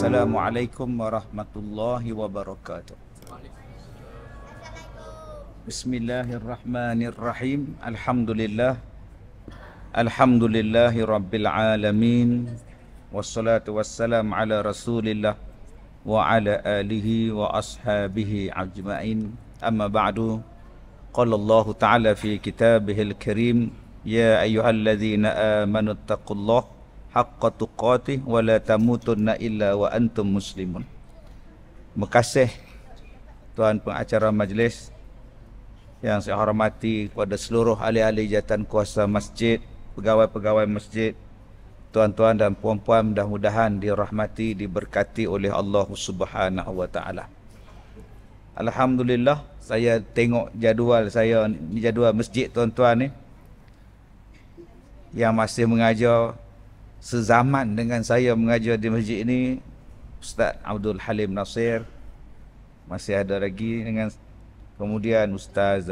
Assalamualaikum warahmatullahi wabarakatuh. Bismillahirrahmanirrahim. Alhamdulillahi rabbil alamin. Wassalatu wassalam ala rasulillah wa ala alihi wa ashabihi ajma'in. Amma ba'du. Qala Allah ta'ala fi kitabihil karim, ya ayyuhalladzina amanu taqullaha haqqa tuqatih wa la tamutunna illa wa antum muslimun. Terima kasih tuan pengacara majlis yang saya hormati, kepada seluruh ahli-ahli jawatan kuasa masjid, pegawai-pegawai masjid, tuan-tuan dan puan-puan, mudah-mudahan dirahmati, diberkati oleh Allah Subhanahu wa taala. Alhamdulillah, saya tengok jadual saya ni, jadual masjid tuan-tuan ni, yang masih mengajar sezaman dengan saya mengajar di masjid ini, Ustaz Abdul Halim Nasir masih ada lagi, dengan kemudian Ustaz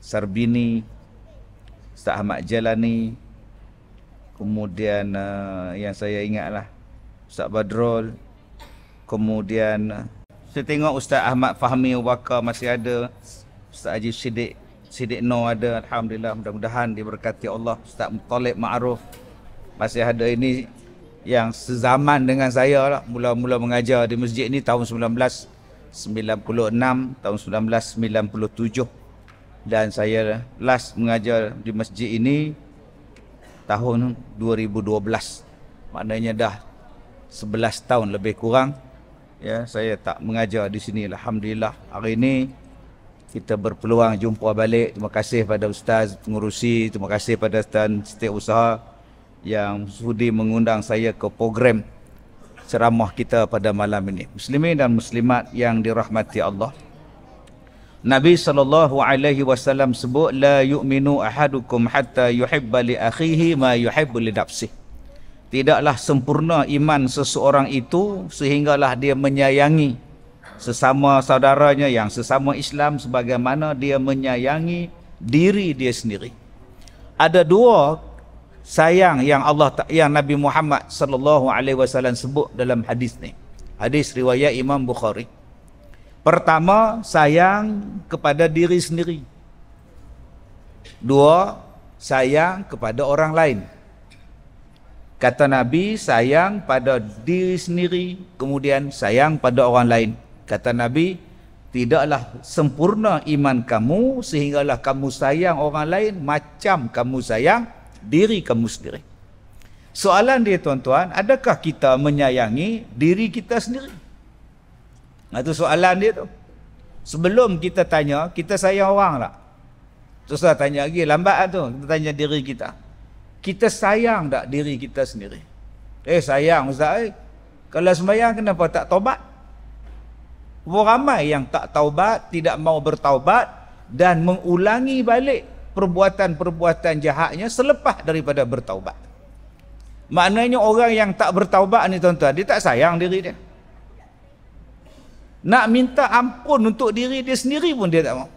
Sarbini, Ustaz Ahmad Jalani, kemudian yang saya ingatlah Ustaz Badrul, kemudian saya tengok Ustaz Ahmad Fahmi Waka masih ada, Ustaz Haji Siddiq Noor ada, alhamdulillah, mudah-mudahan diberkati Allah. Ustaz Muttalib Ma'ruf masih ada. Ini yang sezaman dengan saya lah, mula-mula mengajar di masjid ini tahun 1996, tahun 1997, dan saya last mengajar di masjid ini tahun 2012. Maknanya dah 11 tahun lebih kurang ya saya tak mengajar di sini. Alhamdulillah, hari ini kita berpeluang jumpa balik. Terima kasih pada ustaz pengurusi, terima kasih pada ustaz setiausaha yang sudi mengundang saya ke program ceramah kita pada malam ini. Muslimin dan muslimat yang dirahmati Allah, Nabi SAW sebut, la yu'minu ahadukum hatta yuhibba li akhihi ma yuhibbu li nafsihi. Tidaklah sempurna iman seseorang itu sehinggalah dia menyayangi sesama saudaranya yang sesama Islam sebagaimana dia menyayangi diri dia sendiri. Ada dua sayang yang Nabi Muhammad sallallahu alaihi wasallam sebut dalam hadis ni. Hadis riwayat Imam Bukhari. Pertama, sayang kepada diri sendiri. Dua, sayang kepada orang lain. Kata Nabi, sayang pada diri sendiri, kemudian sayang pada orang lain. Kata Nabi, tidaklah sempurna iman kamu sehinggalah kamu sayang orang lain macam kamu sayang diri kamu sendiri. Soalan dia tuan-tuan, adakah kita menyayangi diri kita sendiri? Itu soalan dia tu. Sebelum kita tanya, kita sayang orang tak? Terus saya tanya lagi, lambat tu, kita tanya diri kita. Kita sayang tak diri kita sendiri? Sayang Ustaz, kalau sembahyang kenapa tak taubat? Ramai yang tak taubat, tidak mau bertaubat dan mengulangi balik perbuatan-perbuatan jahatnya selepas daripada bertaubat. Maknanya orang yang tak bertaubat ni tuan-tuan, dia tak sayang diri dia. Nak minta ampun untuk diri dia sendiri pun dia tak mau.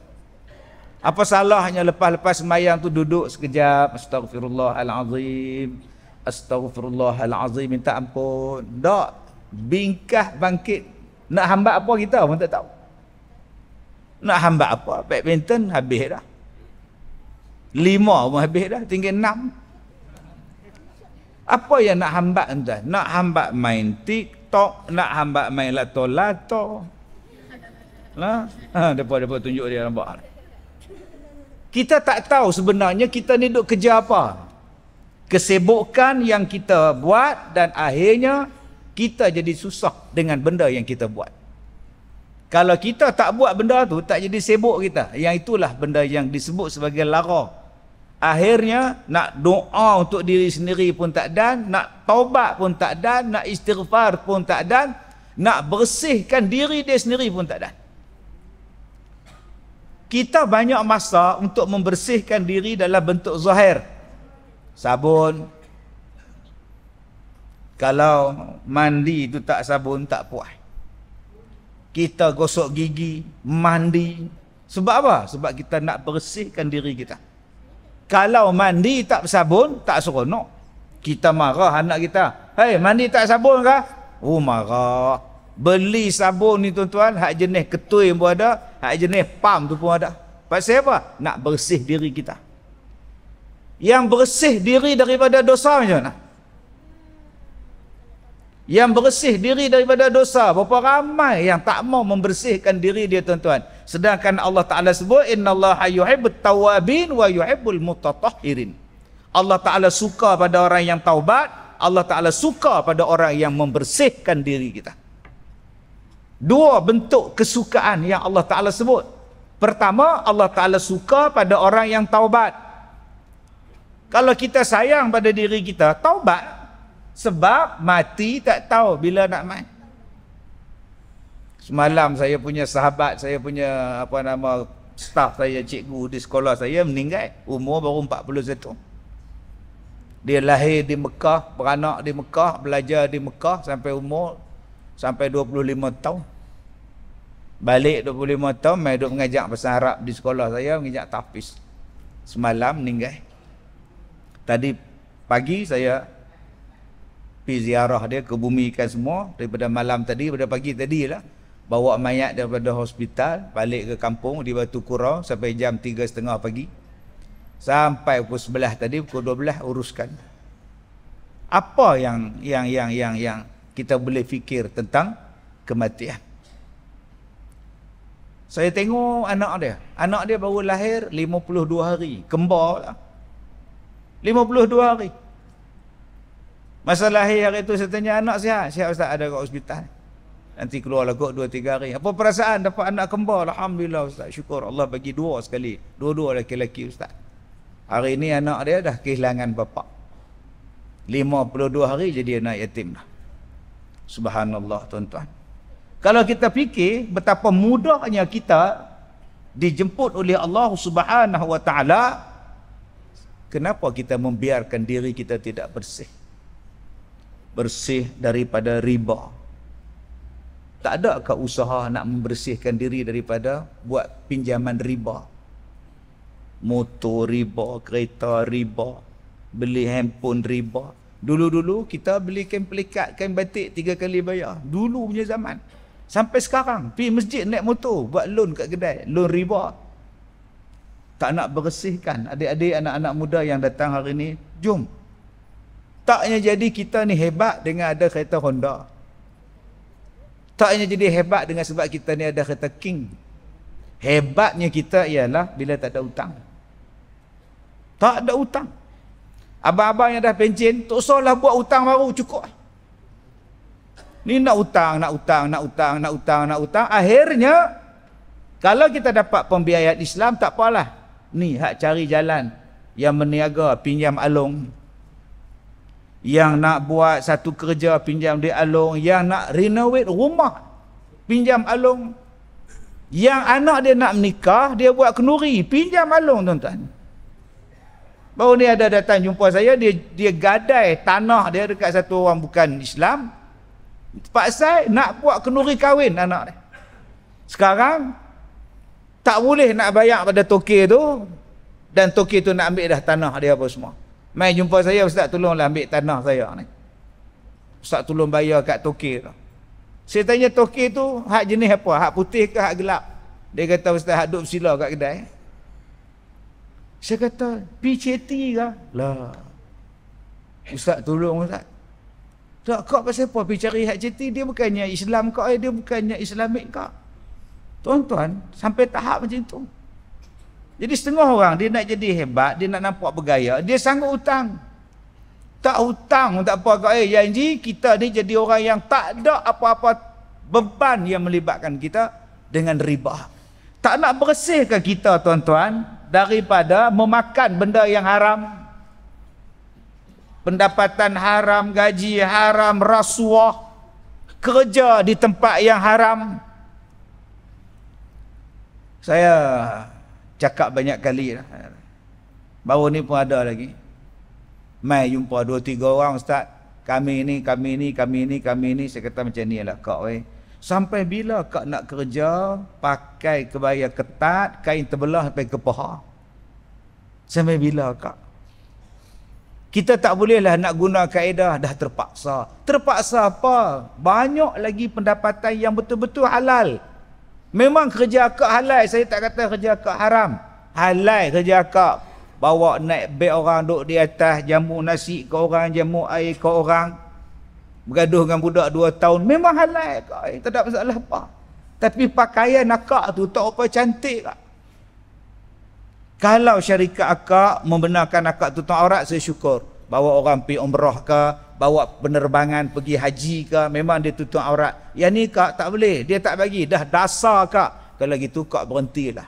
Apa salahnya lepas-lepas sembahyang tu duduk sekejap, astagfirullahalazim, astagfirullahalazim, minta ampun. Tak, bingkah bangkit. Nak hambat apa kita pun tak tahu. Nak hambat apa? Badminton habis dah. 5 pun habis dah, tinggal 6. Apa yang nak hambat entah? Nak hambat main TikTok, nak hambat main lato-lato. Lah, depa tunjuk dia nampak. Kita tak tahu sebenarnya kita ni duk kerja apa. Kesibukan yang kita buat dan akhirnya kita jadi susah dengan benda yang kita buat. Kalau kita tak buat benda tu, tak jadi sibuk kita, yang itulah benda yang disebut sebagai lara. Akhirnya nak doa untuk diri sendiri pun tak dan, nak taubat pun tak dan, nak istighfar pun tak dan, nak bersihkan diri dia sendiri pun tak dan. Kita banyak masa untuk membersihkan diri dalam bentuk zahir. Sabun. Kalau mandi itu tak sabun, tak puas. Kita gosok gigi, mandi. Sebab apa? Sebab kita nak bersihkan diri kita. Kalau mandi tak sabun, tak seronok. Kita marah anak kita. Hei, mandi tak sabun kah? Oh marah. Beli sabun ni tuan-tuan, hak jenis ketui pun ada, hak jenis pam tu pun ada. Pasal apa? Nak bersih diri kita. Yang bersih diri daripada dosa macam mana? Yang bersih diri daripada dosa, berapa ramai yang tak mau membersihkan diri dia tuan-tuan. Sedangkan Allah Ta'ala sebut, innallaha yuhibbut tawabin wa yuhibbul mutatahhirin. Allah Ta'ala suka pada orang yang taubat, Allah Ta'ala suka pada orang yang membersihkan diri kita. Dua bentuk kesukaan yang Allah Ta'ala sebut. Pertama, Allah Ta'ala suka pada orang yang taubat. Kalau kita sayang pada diri kita, taubat. Sebab mati tak tahu bila nak mati. Semalam saya punya sahabat, saya punya staff saya, cikgu di sekolah saya meninggal, umur baru 41. Dia lahir di Mekah, beranak di Mekah, belajar di Mekah sampai 25 tahun. Balik 25 tahun, mai duk mengajar bahasa Arab di sekolah saya, mengajar tahfiz. Semalam meninggal. Tadi pagi saya pergi ziarah dia, kebumikan semua daripada malam tadi, pada pagi tadi lah, bawa mayat daripada hospital balik ke kampung di Batu Kurau sampai jam 3.30 pagi, sampai pukul 11 tadi, pukul 12 uruskan. Apa yang kita boleh fikir tentang kematian? Saya tengok anak dia baru lahir 52 hari, kembar lah, 52 hari. Masa lahir hari itu saya tanya, anak sihat? Sihat Ustaz, ada kat hospital. Nanti keluar lah kot 2-3 hari. Apa perasaan dapat anak kembar? Alhamdulillah Ustaz, syukur Allah bagi dua sekali. Dua-dua lelaki-lelaki Ustaz. Hari ini anak dia dah kehilangan bapa. 52 hari jadi anak yatim dah. Subhanallah tuan-tuan. Kalau kita fikir betapa mudahnya kita dijemput oleh Allah Subhanahu wa taala, kenapa kita membiarkan diri kita tidak bersih? Bersih daripada riba. Tak ada ke usaha nak membersihkan diri daripada buat pinjaman riba? Motor riba, kereta riba, beli handphone riba. Dulu-dulu kita beli kain pelikat, kain batik 3 kali bayar. Dulu punya zaman. Sampai sekarang pergi masjid naik motor, buat loan kat kedai, loan riba. Tak nak bersihkan. Adik-adik, anak-anak muda yang datang hari ni, jom. Taknya jadi kita ni hebat dengan ada kereta Honda. Taknya jadi hebat dengan sebab kita ni ada kereta King. Hebatnya kita ialah bila tak ada hutang. Tak ada hutang. Abang-abang yang dah pencen, tak usahlah buat hutang baru, cukup. Ni nak hutang. Akhirnya, kalau kita dapat pembiayaan Islam, tak apalah. Ni hak cari jalan. Yang meniaga, pinjam alung. Yang nak buat satu kerja, pinjam di alung. Yang nak renovate rumah, pinjam alung. Yang anak dia nak menikah, dia buat kenduri, pinjam alung tuan-tuan. Baru ni ada datang jumpa saya, dia gadai tanah dia dekat satu orang bukan Islam. Paksa nak buat kenduri kahwin anak dia. Sekarang tak boleh nak bayar pada tokey tu, dan tokey tu nak ambil dah tanah dia apa semua. Mai jumpa saya, Ustaz tolonglah ambil tanah saya ni. Ustaz tolong bayar kat tokey tu. Saya tanya tokey tu hak jenis apa? Hak putih ke hak gelap? Dia kata Ustaz hak duk bersila kat kedai. Saya kata PCT ke? Lah. Ustaz tolong Ustaz. Tak, kau pasal apa pergi cari hak CT? Dia bukannya Islam kau, dia bukannya Islamik kau. Tuan-tuan, sampai tahap macam tu. Jadi setengah orang, dia nak jadi hebat, dia nak nampak bergaya, dia sanggup hutang. Tak hutang, tak apa kau. Janji kita ni jadi orang yang tak ada apa-apa beban yang melibatkan kita dengan riba. Tak nak bersihkan kita tuan-tuan daripada memakan benda yang haram. Pendapatan haram, gaji haram, rasuah, kerja di tempat yang haram. Saya cakap banyak kali lah. Baru ni pun ada lagi. Mai jumpa 2-3 orang, Ustaz. Kami ni. Saya kata macam ni lah kak. Sampai bila kak nak kerja, pakai kebaya ketat, kain terbelah sampai ke paha? Sampai bila kak? Kita tak bolehlah nak guna kaedah dah terpaksa. Terpaksa apa? Banyak lagi pendapatan yang betul-betul halal. Memang kerja akak halal, saya tak kata kerja akak haram. Halal kerja akak. Bawa naik beg orang duduk di atas, jamu nasi ke orang, jamu air ke orang. Bergaduh dengan budak 2 tahun. Memang halal akak, tak ada masalah apa. Tapi pakaian akak tu tak apa cantik kak. Kalau syarikat akak membenarkan akak tutup aurat, saya syukur. Bawa orang pergi umrah ke, bawa penerbangan pergi haji ke, memang dia tutup aurat. Yang ni kak tak boleh, dia tak bagi. Dah dasar kak. Kalau gitu kak berhentilah.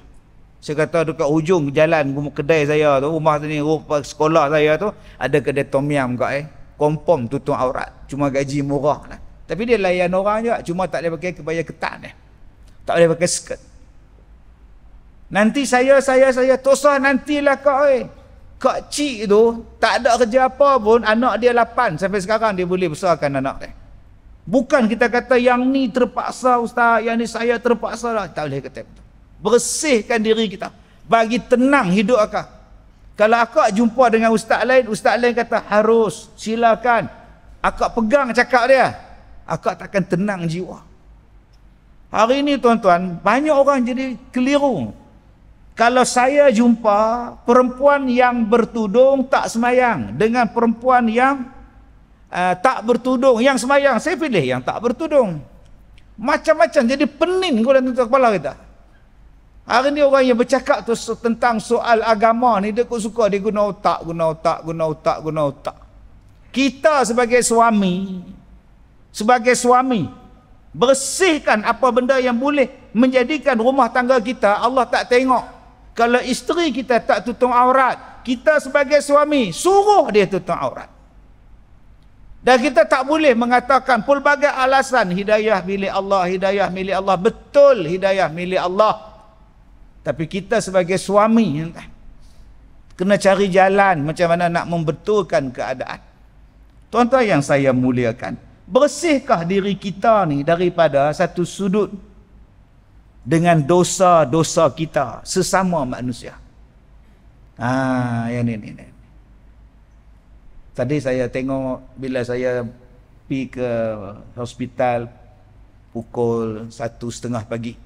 Saya kata dekat hujung jalan kedai saya tu, rumah tu ni, sekolah saya tu, ada kedai tom yam kak Confirm tutup aurat. Cuma gaji murah lah. Tapi dia layan orang je, cuma tak boleh pakai kebaya ketat tak boleh pakai skirt. Nanti saya tosah nantilah kak Kak cik tu tak ada kerja apa pun, anak dia 8 sampai sekarang dia boleh besarkan anak dia. Bukan kita kata yang ni terpaksa ustaz, yang ni saya terpaksa lah. Tak boleh kata betul. Bersihkan diri kita, bagi tenang hidup akak. Kalau akak jumpa dengan ustaz lain kata harus, silakan, akak pegang cakap dia, akak takkan tenang jiwa. Hari ini tuan-tuan, banyak orang jadi keliru. Kalau saya jumpa perempuan yang bertudung tak semayang dengan perempuan yang tak bertudung yang semayang, saya pilih yang tak bertudung. Macam-macam, jadi pening dalam kepala kita. Hari ni orang yang bercakap tu tentang soal agama ni, dia suka dia guna otak. Kita sebagai suami bersihkan apa benda yang boleh menjadikan rumah tangga kita Allah tak tengok. Kalau isteri kita tak tutup aurat, kita sebagai suami suruh dia tutup aurat. Dan kita tak boleh mengatakan pelbagai alasan hidayah milik Allah. Betul hidayah milik Allah. Tapi kita sebagai suami kena cari jalan macam mana nak membetulkan keadaan. Tuan-tuan yang saya muliakan, bersihkah diri kita ni daripada satu sudut dengan dosa-dosa kita sesama manusia. Yang ni. Tadi saya tengok bila saya pergi ke hospital pukul 1:30 pagi.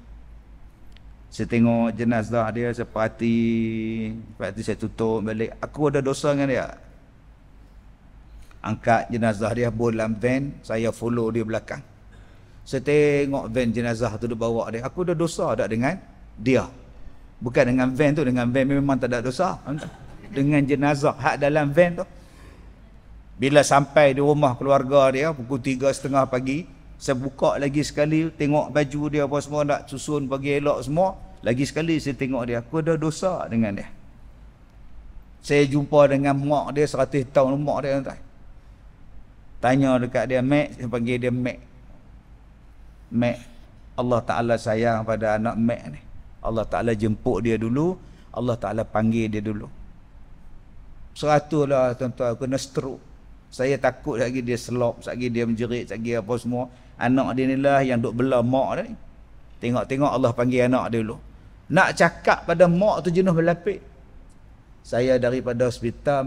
Saya tengok jenazah dia, saya perhati saya tutup balik. Aku ada dosa dengan dia. Angkat jenazah dia dalam van, saya follow dia belakang. Saya tengok van jenazah tu dia bawa dia. Aku ada dosa tak dengan dia? Bukan dengan van tu, dengan van memang tak ada dosa. Dengan jenazah hak dalam van tu. Bila sampai di rumah keluarga dia pukul 3:30 pagi, saya buka lagi sekali, tengok baju dia apa semua nak susun bagi elok semua. Lagi sekali saya tengok dia, aku ada dosa dengan dia. Saya jumpa dengan mak dia 100 tahun mak dia tuan. Tanya dekat dia, Mek, saya panggil dia Mek. Mek, Allah Ta'ala sayang pada anak Mek ni. Allah Ta'ala jemput dia dulu, Allah Ta'ala panggil dia dulu. 100 lah tuan-tuan, kena stroke. Saya takut lagi dia selop, lagi dia menjerit, lagi apa semua. Anak dia ni lah yang duk bela mak dia ni. Tengok-tengok Allah panggil anak dia dulu. Nak cakap pada mak tu jenuh berlapik. Saya daripada hospital,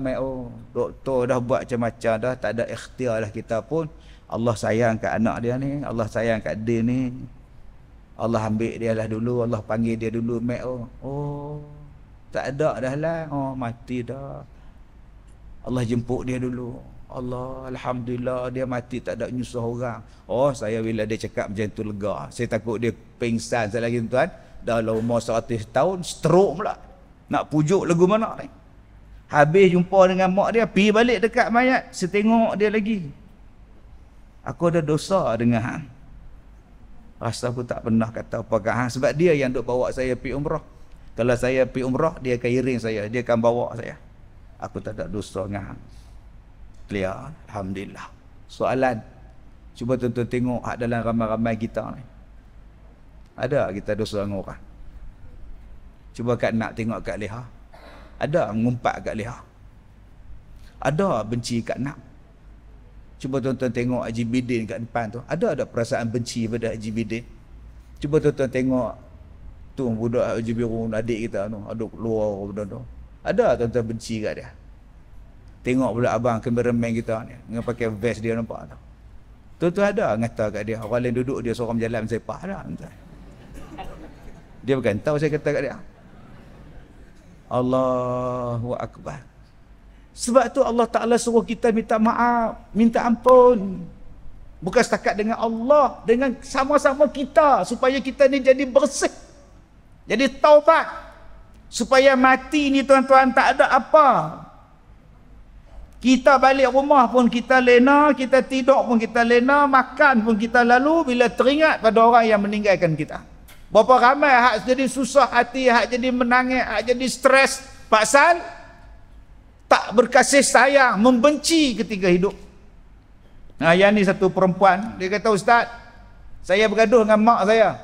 doktor dah buat macam-macam dah, tak ada ikhtiar lah kita pun. Allah sayang kat anak dia ni, Allah sayang kat dia ni. Allah ambil dia lah dulu, Allah panggil dia dulu, tak ada dah lah, mati dah. Allah jemput dia dulu. Allah, Alhamdulillah dia mati tak ada nyusah orang. Saya bila dia cakap macam tu lega. Saya takut dia pingsan sekali lagi tuan. Dah umur 100 tahun, stroke pula. Nak pujuk lagu mana ni? Habis jumpa dengan mak dia, pergi balik dekat mayat, saya tengok dia lagi. Aku ada dosa dengan hang. Rasa aku tak pernah kata apa kat hang, sebab dia yang duk bawa saya pergi umrah. Kalau saya pergi umrah, dia akan iring saya, dia akan bawa saya. Aku tak ada dosa dengan hang. Clear, Alhamdulillah. Soalan, cuba tuan-tuan tengok hak dalam ramai-ramai kita ni. Ada kita dosa dengan orang? Cuba kat nak tengok kat leha. Ada mengumpat kat leha. Ada benci kat nak. Cuba tuan-tuan tengok Haji Bidin kat depan tu. Ada perasaan benci pada Haji Bidin? Cuba tuan-tuan tengok tu budak Haji Birun, adik kita tu, aduk keluar benda tu. Ada tuan-tuan benci kat dia? Tengok pula abang kameraman kita ni dengan pakai vest dia, nampak tak? Tu ada ngata kat dia. Orang lain duduk, dia seorang berjalan sepah dah. Dia bukan tahu saya kata kat dia. Allahu Akbar. Sebab tu Allah Ta'ala suruh kita minta maaf, minta ampun. Bukan setakat dengan Allah, dengan sama-sama kita, supaya kita ni jadi bersih, jadi taubat. Supaya mati ni tuan-tuan tak ada apa. Kita balik rumah pun kita lena, kita tidur pun kita lena, makan pun kita lalu bila teringat pada orang yang meninggalkan kita. Berapa ramai hak jadi susah hati, hak jadi menangis, hak jadi stres, pasal tak berkasih sayang, membenci ketika hidup. Nah, yang ni satu perempuan, dia kata, Ustaz, saya bergaduh dengan mak saya.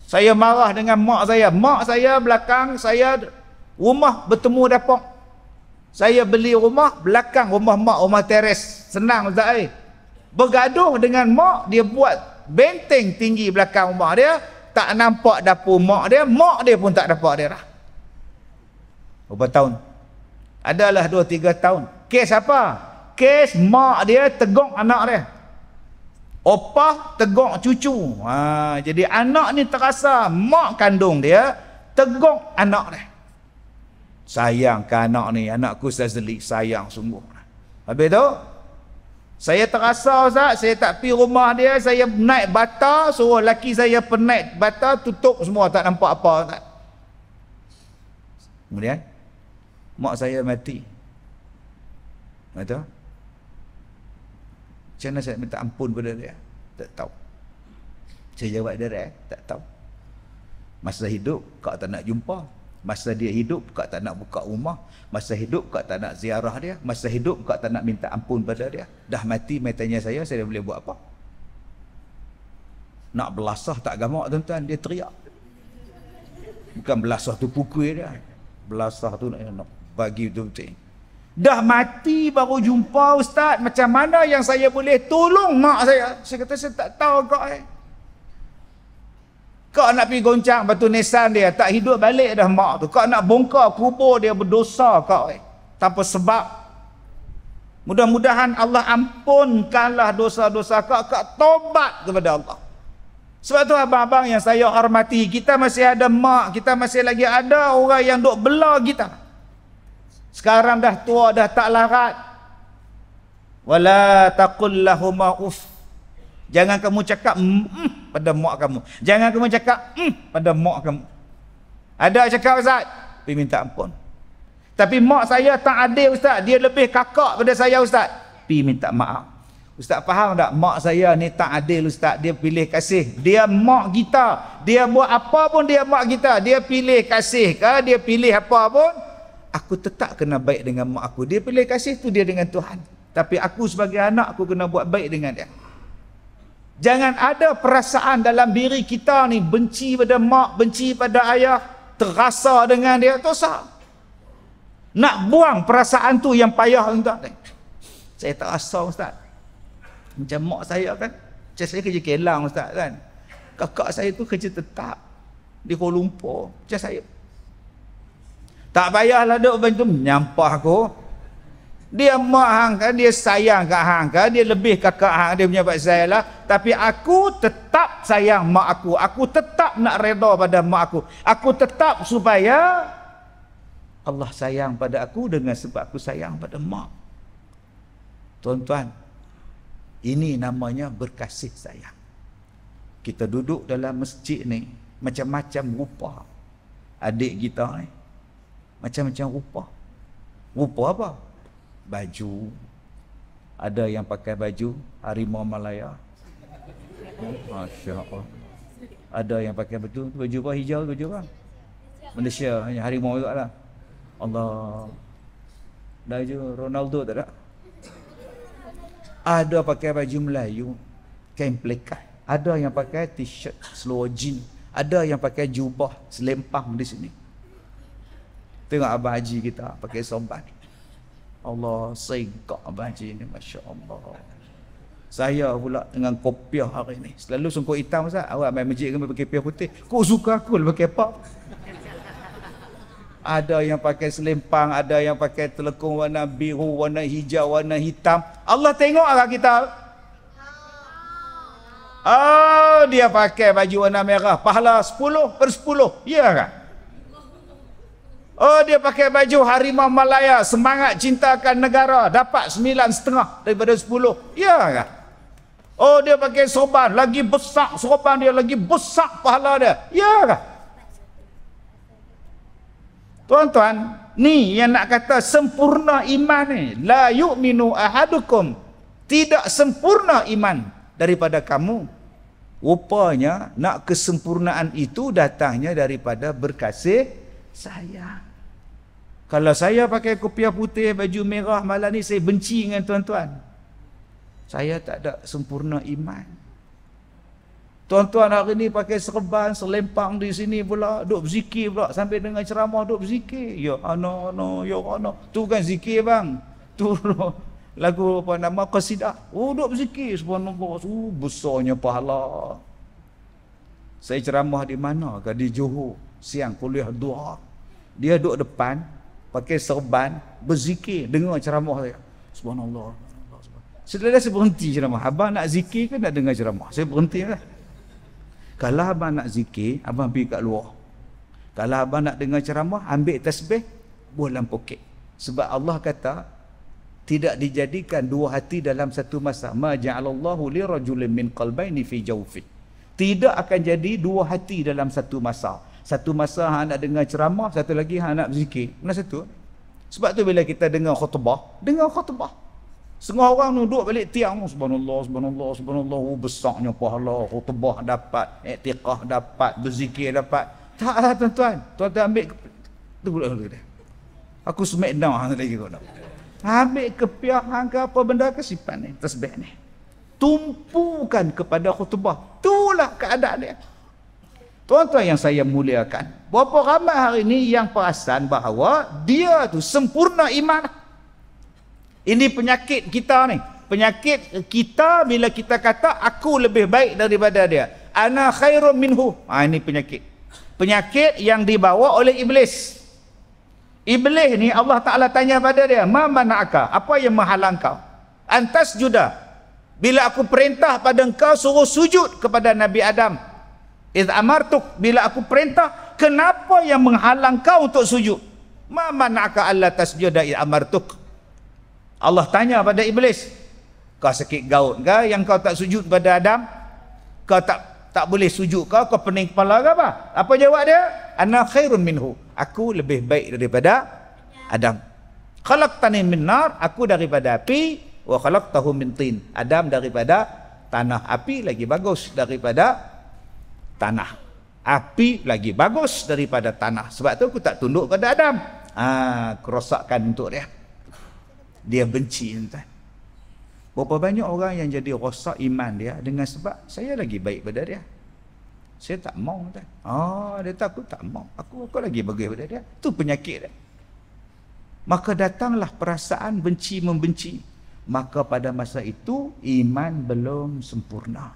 Saya marah dengan mak saya. Mak saya belakang, saya rumah bertemu dapur. Saya beli rumah belakang rumah mak, rumah teres. Senang Ustaz. Bergaduh dengan mak, dia buat benteng tinggi belakang rumah dia, tak nampak dapur mak dia pun tak dapat dia dah. Berapa tahun? Adalah 2-3 tahun. Kes apa? Kes mak dia teguk anak dia. Opah teguk cucu. Jadi anak ni terasa mak kandung dia teguk anak dia. Sayang ke anak ni, anakku Ustaz-Zeli, sayang sungguh. Habis tu saya terasa Ustaz, saya tak pergi rumah dia, saya naik bata, suruh laki saya penaik bata, tutup semua, tak nampak apa Ustaz. Kemudian mak saya mati. Betul? Macam mana saya minta ampun pada dia? Tak tahu. Saya jawab dia, tak tahu. Masa hidup kau tak nak jumpa. Masa dia hidup kau tak nak buka rumah. Masa hidup kau tak nak ziarah dia. Masa hidup kau tak nak minta ampun pada dia. Dah mati, mai tanya saya boleh buat apa? Nak belasah tak gamak tuan-tuan, dia teriak. Bukan belasah tu pukul dia. Belasah tu nak bagi betul-betul. Dah mati baru jumpa Ustaz, macam mana yang saya boleh tolong mak saya? Saya kata saya tak tahu kau. Kau nak pergi goncang batu nisan dia, tak hidup balik dah mak tu. Kau nak bongkar kubur dia, berdosa kau. Tanpa sebab. Mudah-mudahan Allah ampunkanlah dosa-dosa kau, kau tobat kepada Allah. Sebab tu abang-abang yang saya hormati, kita masih ada mak, kita masih lagi ada orang yang duk bela kita. Sekarang dah tua, dah tak larat. Wala taqul lahuma uff. Jangan kamu cakap pada mak kamu. Jangan kamu cakap pada mak kamu. Ada cakap Ustaz, pergi minta ampun. Tapi mak saya tak adil Ustaz, dia lebih kakak pada saya Ustaz. Pergi minta maaf. Ustaz faham tak? Mak saya ni tak adil Ustaz, dia pilih kasih. Dia mak kita, dia buat apa pun dia mak kita. Dia pilih kasih ke, dia pilih apa pun, aku tetap kena baik dengan mak aku. Dia pilih kasih tu dia dengan Tuhan. Tapi aku sebagai anak, aku kena buat baik dengan dia. Jangan ada perasaan dalam diri kita ni benci pada mak, benci pada ayah, terasa dengan dia, dosa. Nak buang perasaan tu yang payah Ustaz. Saya tak rasa Ustaz. Macam mak saya kan, macam saya kerja kelang Ustaz kan. Kakak saya tu kerja tetap di Kuala Lumpur. Macam saya. Tak payahlah duk bantu menyampah aku. Dia mak hang kan, dia sayang kat hang kan, dia lebih kakak hang, dia punya buat saya lah. Tapi aku tetap sayang mak aku. Aku tetap nak redha pada mak aku. Aku tetap supaya Allah sayang pada aku dengan sebab aku sayang pada mak. Tuan-tuan, ini namanya berkasih sayang. Kita duduk dalam masjid ni, macam-macam rupa adik kita ni. Macam-macam rupa. Rupa apa? Baju. Ada yang pakai baju harimau Malaya. Masya Allah. Ada yang pakai baju apa? Hijau, baju apa? Malaysia, harimau juga lah. Allah. Baju Ronaldo tak ada. Ada pakai baju Melayu, kain pelekat. Ada yang pakai t-shirt seluar jean. Ada yang pakai jubah selempang di sini. Tengok Abang Haji kita pakai somban. Allah, segak Abang Haji ni, Masya Allah. Saya pula dengan kopiah hari ni. Selalu sungkup hitam Ustaz. Awak main masjid kan pakai kopiah putih. Kau suka aku lah pakai apa? Ada yang pakai selempang, ada yang pakai telekung warna biru, warna hijau, warna hitam. Allah tengok agak kita. Oh, dia pakai baju warna merah, pahala 10/10. Ya kan? Oh, dia pakai baju harimau Malaya, semangat cintakan negara, dapat 9,5 daripada 10. Ya kan? Oh, dia pakai sorban, lagi besar sorban dia, lagi besar pahala dia. Ya kan? Tuan-tuan, ni yang nak kata sempurna iman ni. La yu'minu ahadukum. Tidak sempurna iman daripada kamu. Rupanya nak kesempurnaan itu datangnya daripada berkasih sayang. Kalau saya pakai kopiah putih, baju merah malam ni, saya benci dengan tuan-tuan. Saya tak ada sempurna iman. Tuan-tuan hari ni pakai serban, selempang di sini pula, duk berzikir pula, sampai dengan ceramah duk berzikir. Ya ana, ya ana. Tu kan zikir bang. Tu lagu apa nama, qasidah. Oh, duk berzikir, subhanallah. Besarnya pahala. Saya ceramah di mana? Di Johor, siang kuliah dua. Dia duk depan, pakai serban, berzikir, dengar ceramah saya. Subhanallah. Setelah saya berhenti ceramah. Abang nak zikir ke nak dengar ceramah? Saya berhenti lah. Kalau abang nak zikir, abang pergi kat luar. Kalau abang nak dengar ceramah, ambil tasbih, buat dalam poket. Sebab Allah kata, tidak dijadikan dua hati dalam satu masa. Ma ja'alallahu li rajulin min qalbaini fi jawfi. Tidak akan jadi dua hati dalam satu masa. Satu masa hang nak dengar ceramah, satu lagi hang nak berzikir. Mana satu? Sebab tu bila kita dengar khutbah, setengah orang duduk balik tiang, subhanallah, subhanallah, subhanallah, besarnya pahala, khutbah dapat, i'tiqah dapat, berzikir dapat. Tak lah tuan-tuan. Tuan-tuan ambil tunggu dulu dia. Aku smackdown hang lagi kau nak. Ambil kepiah hang ke apa benda ke simpan ni, tasbih ni. Tumpukan kepada khutbah. Itulah keadaan dia. Tuan-tuan yang saya muliakan, berapa ramai hari ini yang perasan bahawa dia tu sempurna iman. Ini penyakit kita ni. Penyakit kita bila kita kata aku lebih baik daripada dia. Ana khairum minhu. Ini penyakit. Penyakit yang dibawa oleh iblis. Iblis ni Allah Ta'ala tanya pada dia, ma mana'aka? Apa yang menghalang kau? Antas juda. Bila aku perintah pada engkau suruh sujud kepada Nabi Adam. Idh amartuk. Bila aku perintah, kenapa yang menghalang kau untuk sujud? Ma mana'aka alla tasjuda idh amartuk. Allah tanya pada iblis, kau sakit gaut ke yang kau tak sujud pada Adam? Kau tak boleh sujud ke? Kau pening kepala ke apa? Apa jawab dia? Ana khairun minhu. Aku lebih baik daripada Adam. Khalaqtani min nar, aku daripada api, wa khalaqtahu min tin. Adam daripada tanah. Api lagi bagus daripada tanah. Api lagi bagus daripada tanah. Sebab tu aku tak tunduk pada Adam. Kerosakan untuk dia. Dia benci tuan. Berapa banyak orang yang jadi rosak iman dia dengan sebab saya lagi baik pada dia. Saya tak mau tuan. Dia tak, aku tak mau. Aku lagi bagus pada dia. Tu penyakit dia. Maka datanglah perasaan benci membenci. Maka pada masa itu iman belum sempurna.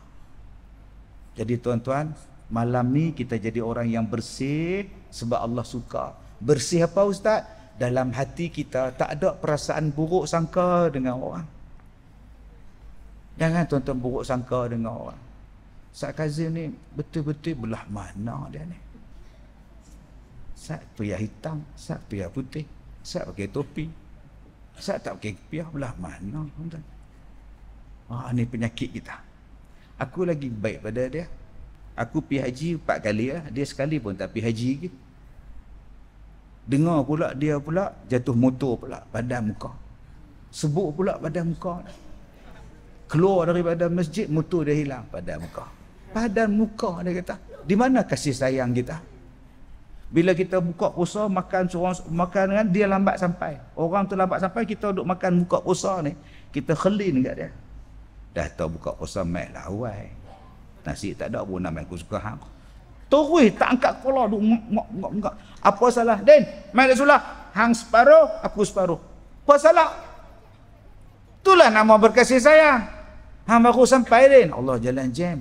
Jadi tuan-tuan, malam ni kita jadi orang yang bersih sebab Allah suka. Bersih apa ustaz? Dalam hati kita tak ada perasaan buruk sangka dengan orang. Jangan tuan-tuan buruk sangka dengan orang. Ustaz Kazim ni betul-betul belah mana dia ni? Ustaz pria hitam, Ustaz pria putih, Ustaz pakai topi, Ustaz tak pakai kepiah, belah mana tuan-tuan? Ni penyakit kita. Aku lagi baik pada dia. Aku pergi haji 4 kali lah. Dia sekali pun tak pergi haji lagi. Dengar pula dia pula jatuh motor pula padam muka. Sebut pula padam muka. Keluar daripada masjid, motor dia hilang padam muka. Padam muka dia kata. Di mana kasih sayang kita? Bila kita buka puasa makan kan dia lambat sampai. Orang tu lambat sampai, kita duduk makan buka puasa ni, kita khelin kat dia. Dah tahu buka puasa mai lah awal. Nasi tak ada pun nama aku suka hang. Terus tak angkat kepala duk ngok. Apa salah? Den, mai Rasulullah. Hang separuh, aku separuh. Apa salah? Itulah nama berkasih sayang. Hang baru sampai Den. Allah jalan jam.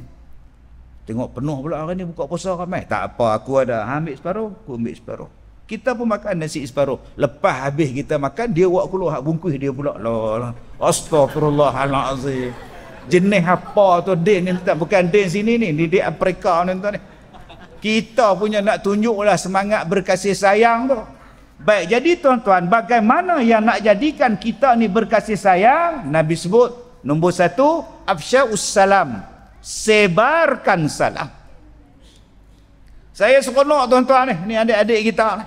Tengok penuh pula hari ni buka puasa ramai. Tak apa, aku ada. Hang ambil separuh, aku ambil separuh. Kita pun makan nasi separuh. Lepas habis kita makan, dia buat keluar hak bungkus dia pula. Allah. Astagfirullahalazim. Jenis apa tu din ni tuan? Bukan din sini ni, di Afrika ni tuan ni. Kita punya nak tunjuklah semangat berkasih sayang tu. Baik, jadi tuan-tuan, bagaimana yang nak jadikan kita ni berkasih sayang? Nabi sebut, nombor 1, afsya'us salam. Sebarkan salam. Saya seronok tuan-tuan ni adik-adik kita ni.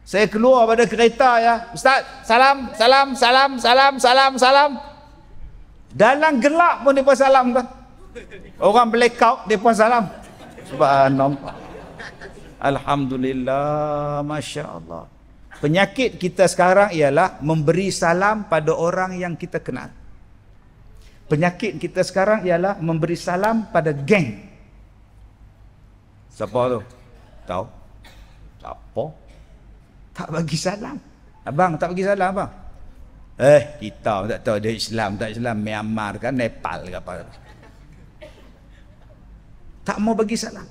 Saya keluar pada kereta ya, Ustaz, salam, salam, salam, salam, salam, salam. Dalam gelap pun dia pun salam kan. Orang blackout dia pun salam. Subhanallah. Alhamdulillah, Masya Allah. Penyakit kita sekarang ialah memberi salam pada orang yang kita kenal. Penyakit kita sekarang ialah memberi salam pada geng. Siapa tu? Tahu? Siapa? Tak bagi salam. Abang tak bagi salam abang. Kita tak tahu dia Islam tak Islam, Myanmar kan, Nepal ke apa. Tak mau bagi salam.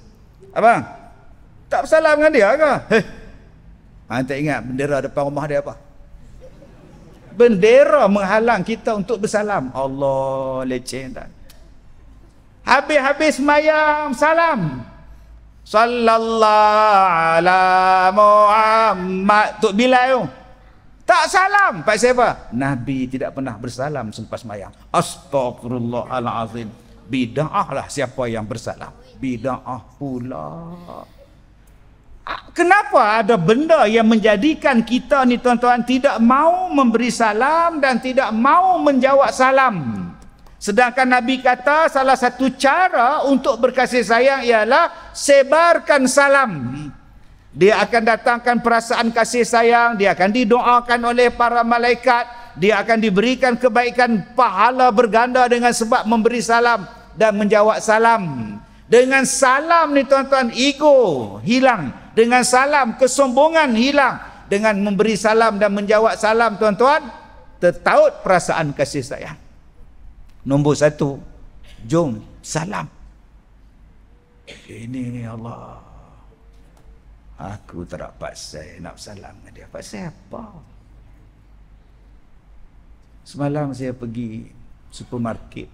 Abang, tak bersalam dengan dia ke? Tak ingat bendera depan rumah dia apa? Bendera menghalang kita untuk bersalam. Allah, leceh tak? Habis-habis semayang salam. Sallallahu ala Muhammad. Tok Bilal tu tak salam. Pak siapa? Nabi tidak pernah bersalam selepas semayang. Astagfirullahalazim. Bid'ah lah siapa yang bersalam. Bid'ah pula. Kenapa ada benda yang menjadikan kita ni tuan-tuan tidak mau memberi salam dan tidak mau menjawab salam? Sedangkan Nabi kata salah satu cara untuk berkasih sayang ialah sebarkan salam. Dia akan datangkan perasaan kasih sayang, dia akan didoakan oleh para malaikat, dia akan diberikan kebaikan pahala berganda dengan sebab memberi salam dan menjawab salam. Dengan salam ni tuan-tuan, ego hilang. Dengan salam, kesombongan hilang. Dengan memberi salam dan menjawab salam tuan-tuan, tertaut perasaan kasih sayang. Nombor 1, jom salam. Ini Allah, aku tak pasal nak salam dengan dia. Pasal apa? Semalam saya pergi supermarket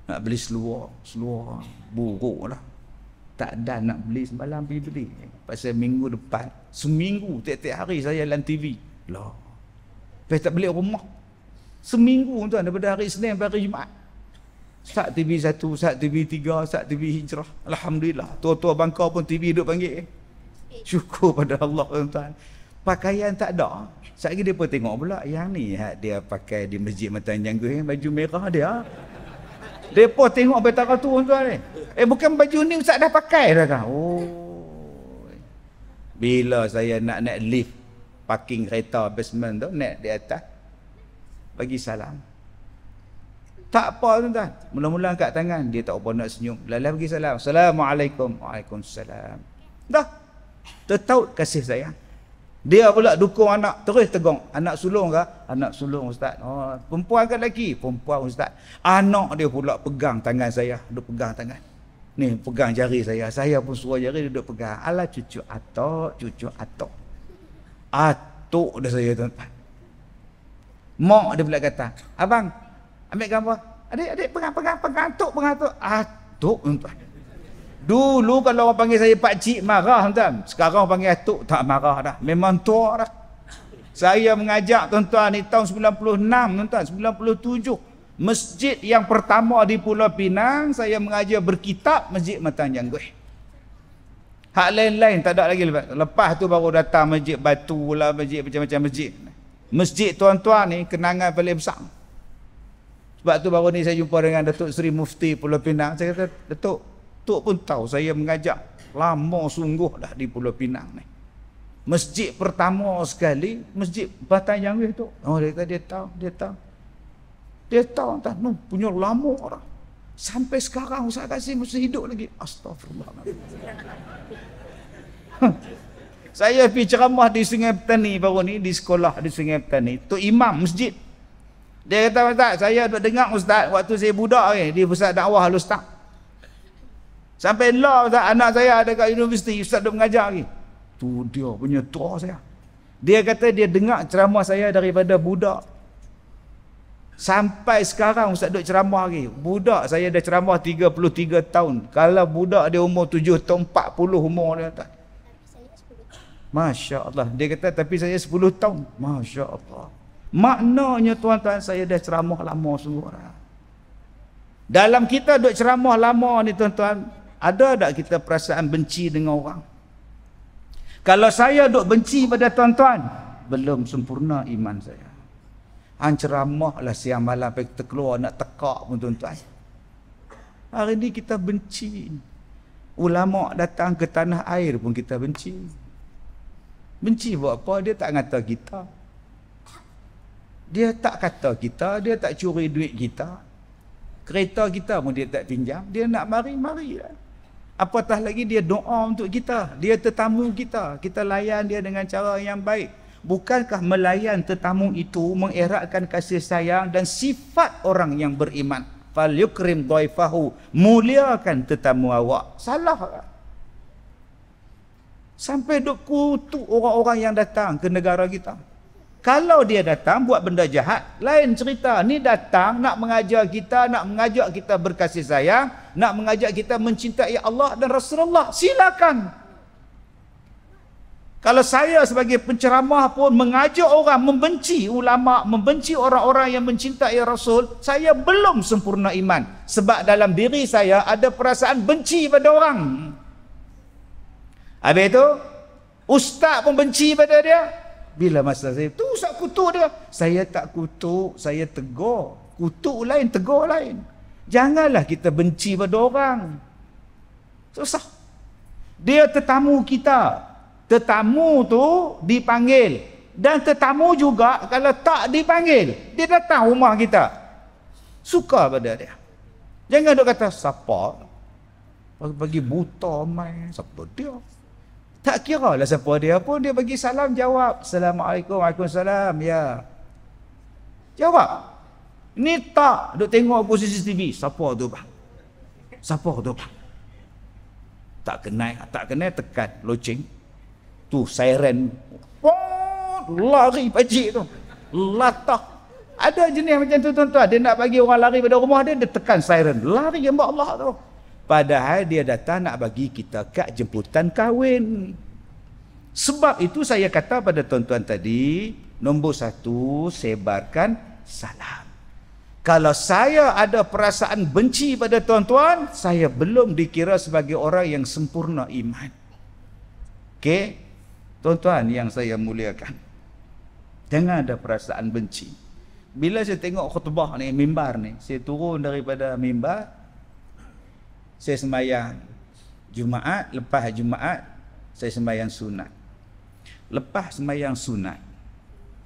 nak beli seluar buruk lah. Tak ada nak beli, semalam pergi beli. Pasal minggu depan, seminggu tiap-tiap hari saya dalam TV lah. Pasal tak beli rumah. Seminggu tuan, daripada hari Isnin sampai hari Jumaat. Start TV 1, start TV 3, start TV Hijrah. Alhamdulillah, tua-tua bangka pun TV duk panggil. Syukur pada Allah tuan-tuan. Pakaian tak ada. Sekali dia pun tengok pula yang ni dia pakai di Masjid Matan Jangguh, baju merah dia. Dia pun tengok betapa tu tuan ni. Bukan baju ni Ustaz dah pakai dah kan. Bila saya nak naik lift parking kereta basement tu, naik di atas, bagi salam. Tak apa tuan-tuan. Mula-mula angkat tangan, dia tak apa nak senyum. Lalu bagi salam. Assalamualaikum. Waalaikumsalam. Dah. Tertaut kasih sayang. Dia pula dukung anak, terus tegung. Anak sulung ke? Anak sulung Ustaz. Oh, perempuan ke lelaki? Perempuan Ustaz. Anak dia pula pegang tangan saya, duk pegang tangan. Ni pegang jari saya. Saya pun suruh jari dia duk pegang. Alah cucu atok, cucu atok. Atok dah saya tuan-tuan. Mak dia pula kata, abang, ambil gambar. Adik pegang atok, atok tuan-tuan. Dulu kalau orang panggil saya pakcik marah tuan. Sekarang orang panggil atuk tak marah dah. Memang tua dah. Saya mengajak tuan-tuan ni tahun 96 tuan-tuan, 97. Masjid yang pertama di Pulau Pinang saya mengajar berkitab Masjid Matan Jangguh. Hak lain-lain tak ada lagi lepas tu baru datang masjid batu lah, masjid macam-macam masjid. Masjid tuan-tuan ni kenangan paling besar. Sebab tu baru ni saya jumpa dengan Datuk Seri Mufti Pulau Pinang. Saya kata, Datuk pun tahu saya mengajak lama sungguh dah di Pulau Pinang ni. Masjid pertama sekali, Masjid Matan Jangguh tu. Oh dia kata dia tahu entah no, punya lama orang. Sampai sekarang Ustaz Kasim masih hidup lagi. Astagfirullah. Saya pergi ceramah di Sungai Petani baru ni, di sekolah di Sungai Petani. Tu imam masjid. Dia kata, Ustaz, saya duk dengar Ustaz waktu saya budak ni di pusat dakwah Al-Ustaz. Sampai lah Ustaz, anak saya ada kat universiti, Ustaz duk mengajar lagi. Tu dia punya tua saya. Dia kata dia dengar ceramah saya daripada budak. Sampai sekarang Ustaz duk ceramah lagi. Budak saya dah ceramah 33 tahun. Kalau budak dia umur 7 tahun, 40 umur dia tak. Masya Allah. Dia kata tapi saya 10 tahun. Masya Allah. Maknanya tuan-tuan, saya dah ceramah lama sungguh. Dalam kita duk ceramah lama ni tuan-tuan, ada tak kita perasaan benci dengan orang? Kalau saya duk benci pada tuan-tuan, belum sempurna iman saya. Hang ceramah lah siang malam sampai kita keluar nak tekak pun tuan-tuan. Hari ni kita benci. Ulama datang ke tanah air pun kita benci. Benci buat apa? Dia tak kata kita. Dia tak kata kita, dia tak curi duit kita. Kereta kita pun dia tak pinjam. Dia nak mari lah. Apatah lagi dia doa untuk kita. Dia tetamu kita. Kita layan dia dengan cara yang baik. Bukankah melayan tetamu itu mengeratkan kasih sayang dan sifat orang yang beriman? Fal yukrim dhaifahu. Muliakan tetamu awak. Salah. Sampai duk kutuk orang-orang yang datang ke negara kita. Kalau dia datang buat benda jahat, lain cerita. Ni datang nak mengajar kita, nak mengajak kita berkasih sayang, nak mengajak kita mencintai Allah dan Rasulullah. Silakan. Kalau saya sebagai penceramah pun mengajak orang membenci ulama, membenci orang-orang yang mencintai Rasul, saya belum sempurna iman. Sebab dalam diri saya ada perasaan benci pada orang. Habis itu, ustaz pun benci pada dia. Bila masa saya, tu ustaz kutuk dia. Saya tak kutuk, saya tegur. Kutuk lain, tegur lain. Janganlah kita benci pada orang. Susah. Dia tetamu kita. Tetamu tu dipanggil. Dan tetamu juga kalau tak dipanggil, dia datang rumah kita. Suka pada dia. Jangan duk kata, siapa? Bagi buta main. Siapa dia? Tak kira lah siapa dia pun, dia bagi salam, jawab. Assalamualaikum, waalaikumsalam, ya. Jawab. Ni tak, duk tengok aku CCTV. Siapa tu bang? Siapa tu bang? Tak kenal, tekan, loceng. Tu, siren. Oh, lari pacik tu. Latah. Ada jenis macam tu tuan-tuan. Dia nak bagi orang lari pada rumah dia, dia tekan siren. Lari yang Allah tu. Padahal dia datang nak bagi kita kad jemputan kahwin. Sebab itu saya kata pada tuan-tuan tadi, nombor 1, sebarkan salam. Kalau saya ada perasaan benci pada tuan-tuan, saya belum dikira sebagai orang yang sempurna iman. Okey, tuan-tuan yang saya muliakan, jangan ada perasaan benci. Bila saya tengok khutbah ni, mimbar ni, saya turun daripada mimbar, saya sembahyang Jumaat, lepas Jumaat saya sembahyang sunat. Lepas sembahyang sunat,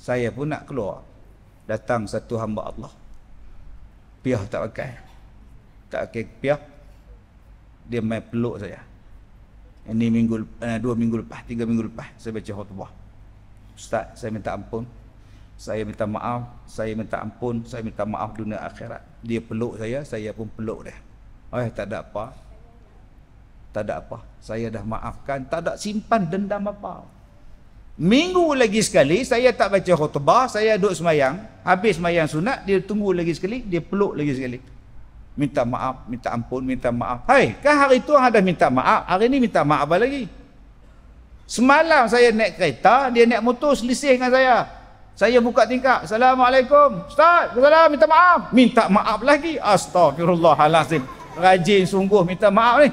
saya pun nak keluar. Datang satu hamba Allah. Piah tak pakai. Tak pakai piah. Dia main peluk saya. Ini 2 minggu lepas, 3 minggu lepas saya baca khutbah. Ustaz, saya minta ampun. Saya minta maaf, saya minta ampun, saya minta maaf dunia akhirat. Dia peluk saya pun peluk dia. Tak ada apa. Tak ada apa. Saya dah maafkan. Tak ada simpan dendam apa. Minggu lagi sekali, saya tak baca khutbah, saya duduk semayang. Habis semayang sunat, dia tunggu lagi sekali, dia peluk lagi sekali. Minta maaf, minta ampun, minta maaf. Hai, kan hari tu ada minta maaf, hari ni minta maaf apa lagi? Semalam saya naik kereta, dia naik motor selisih dengan saya. Saya buka tingkap, Assalamualaikum. Ustaz, salam, minta maaf. Minta maaf lagi. Astaghfirullahalazim. Rajin sungguh minta maaf ni.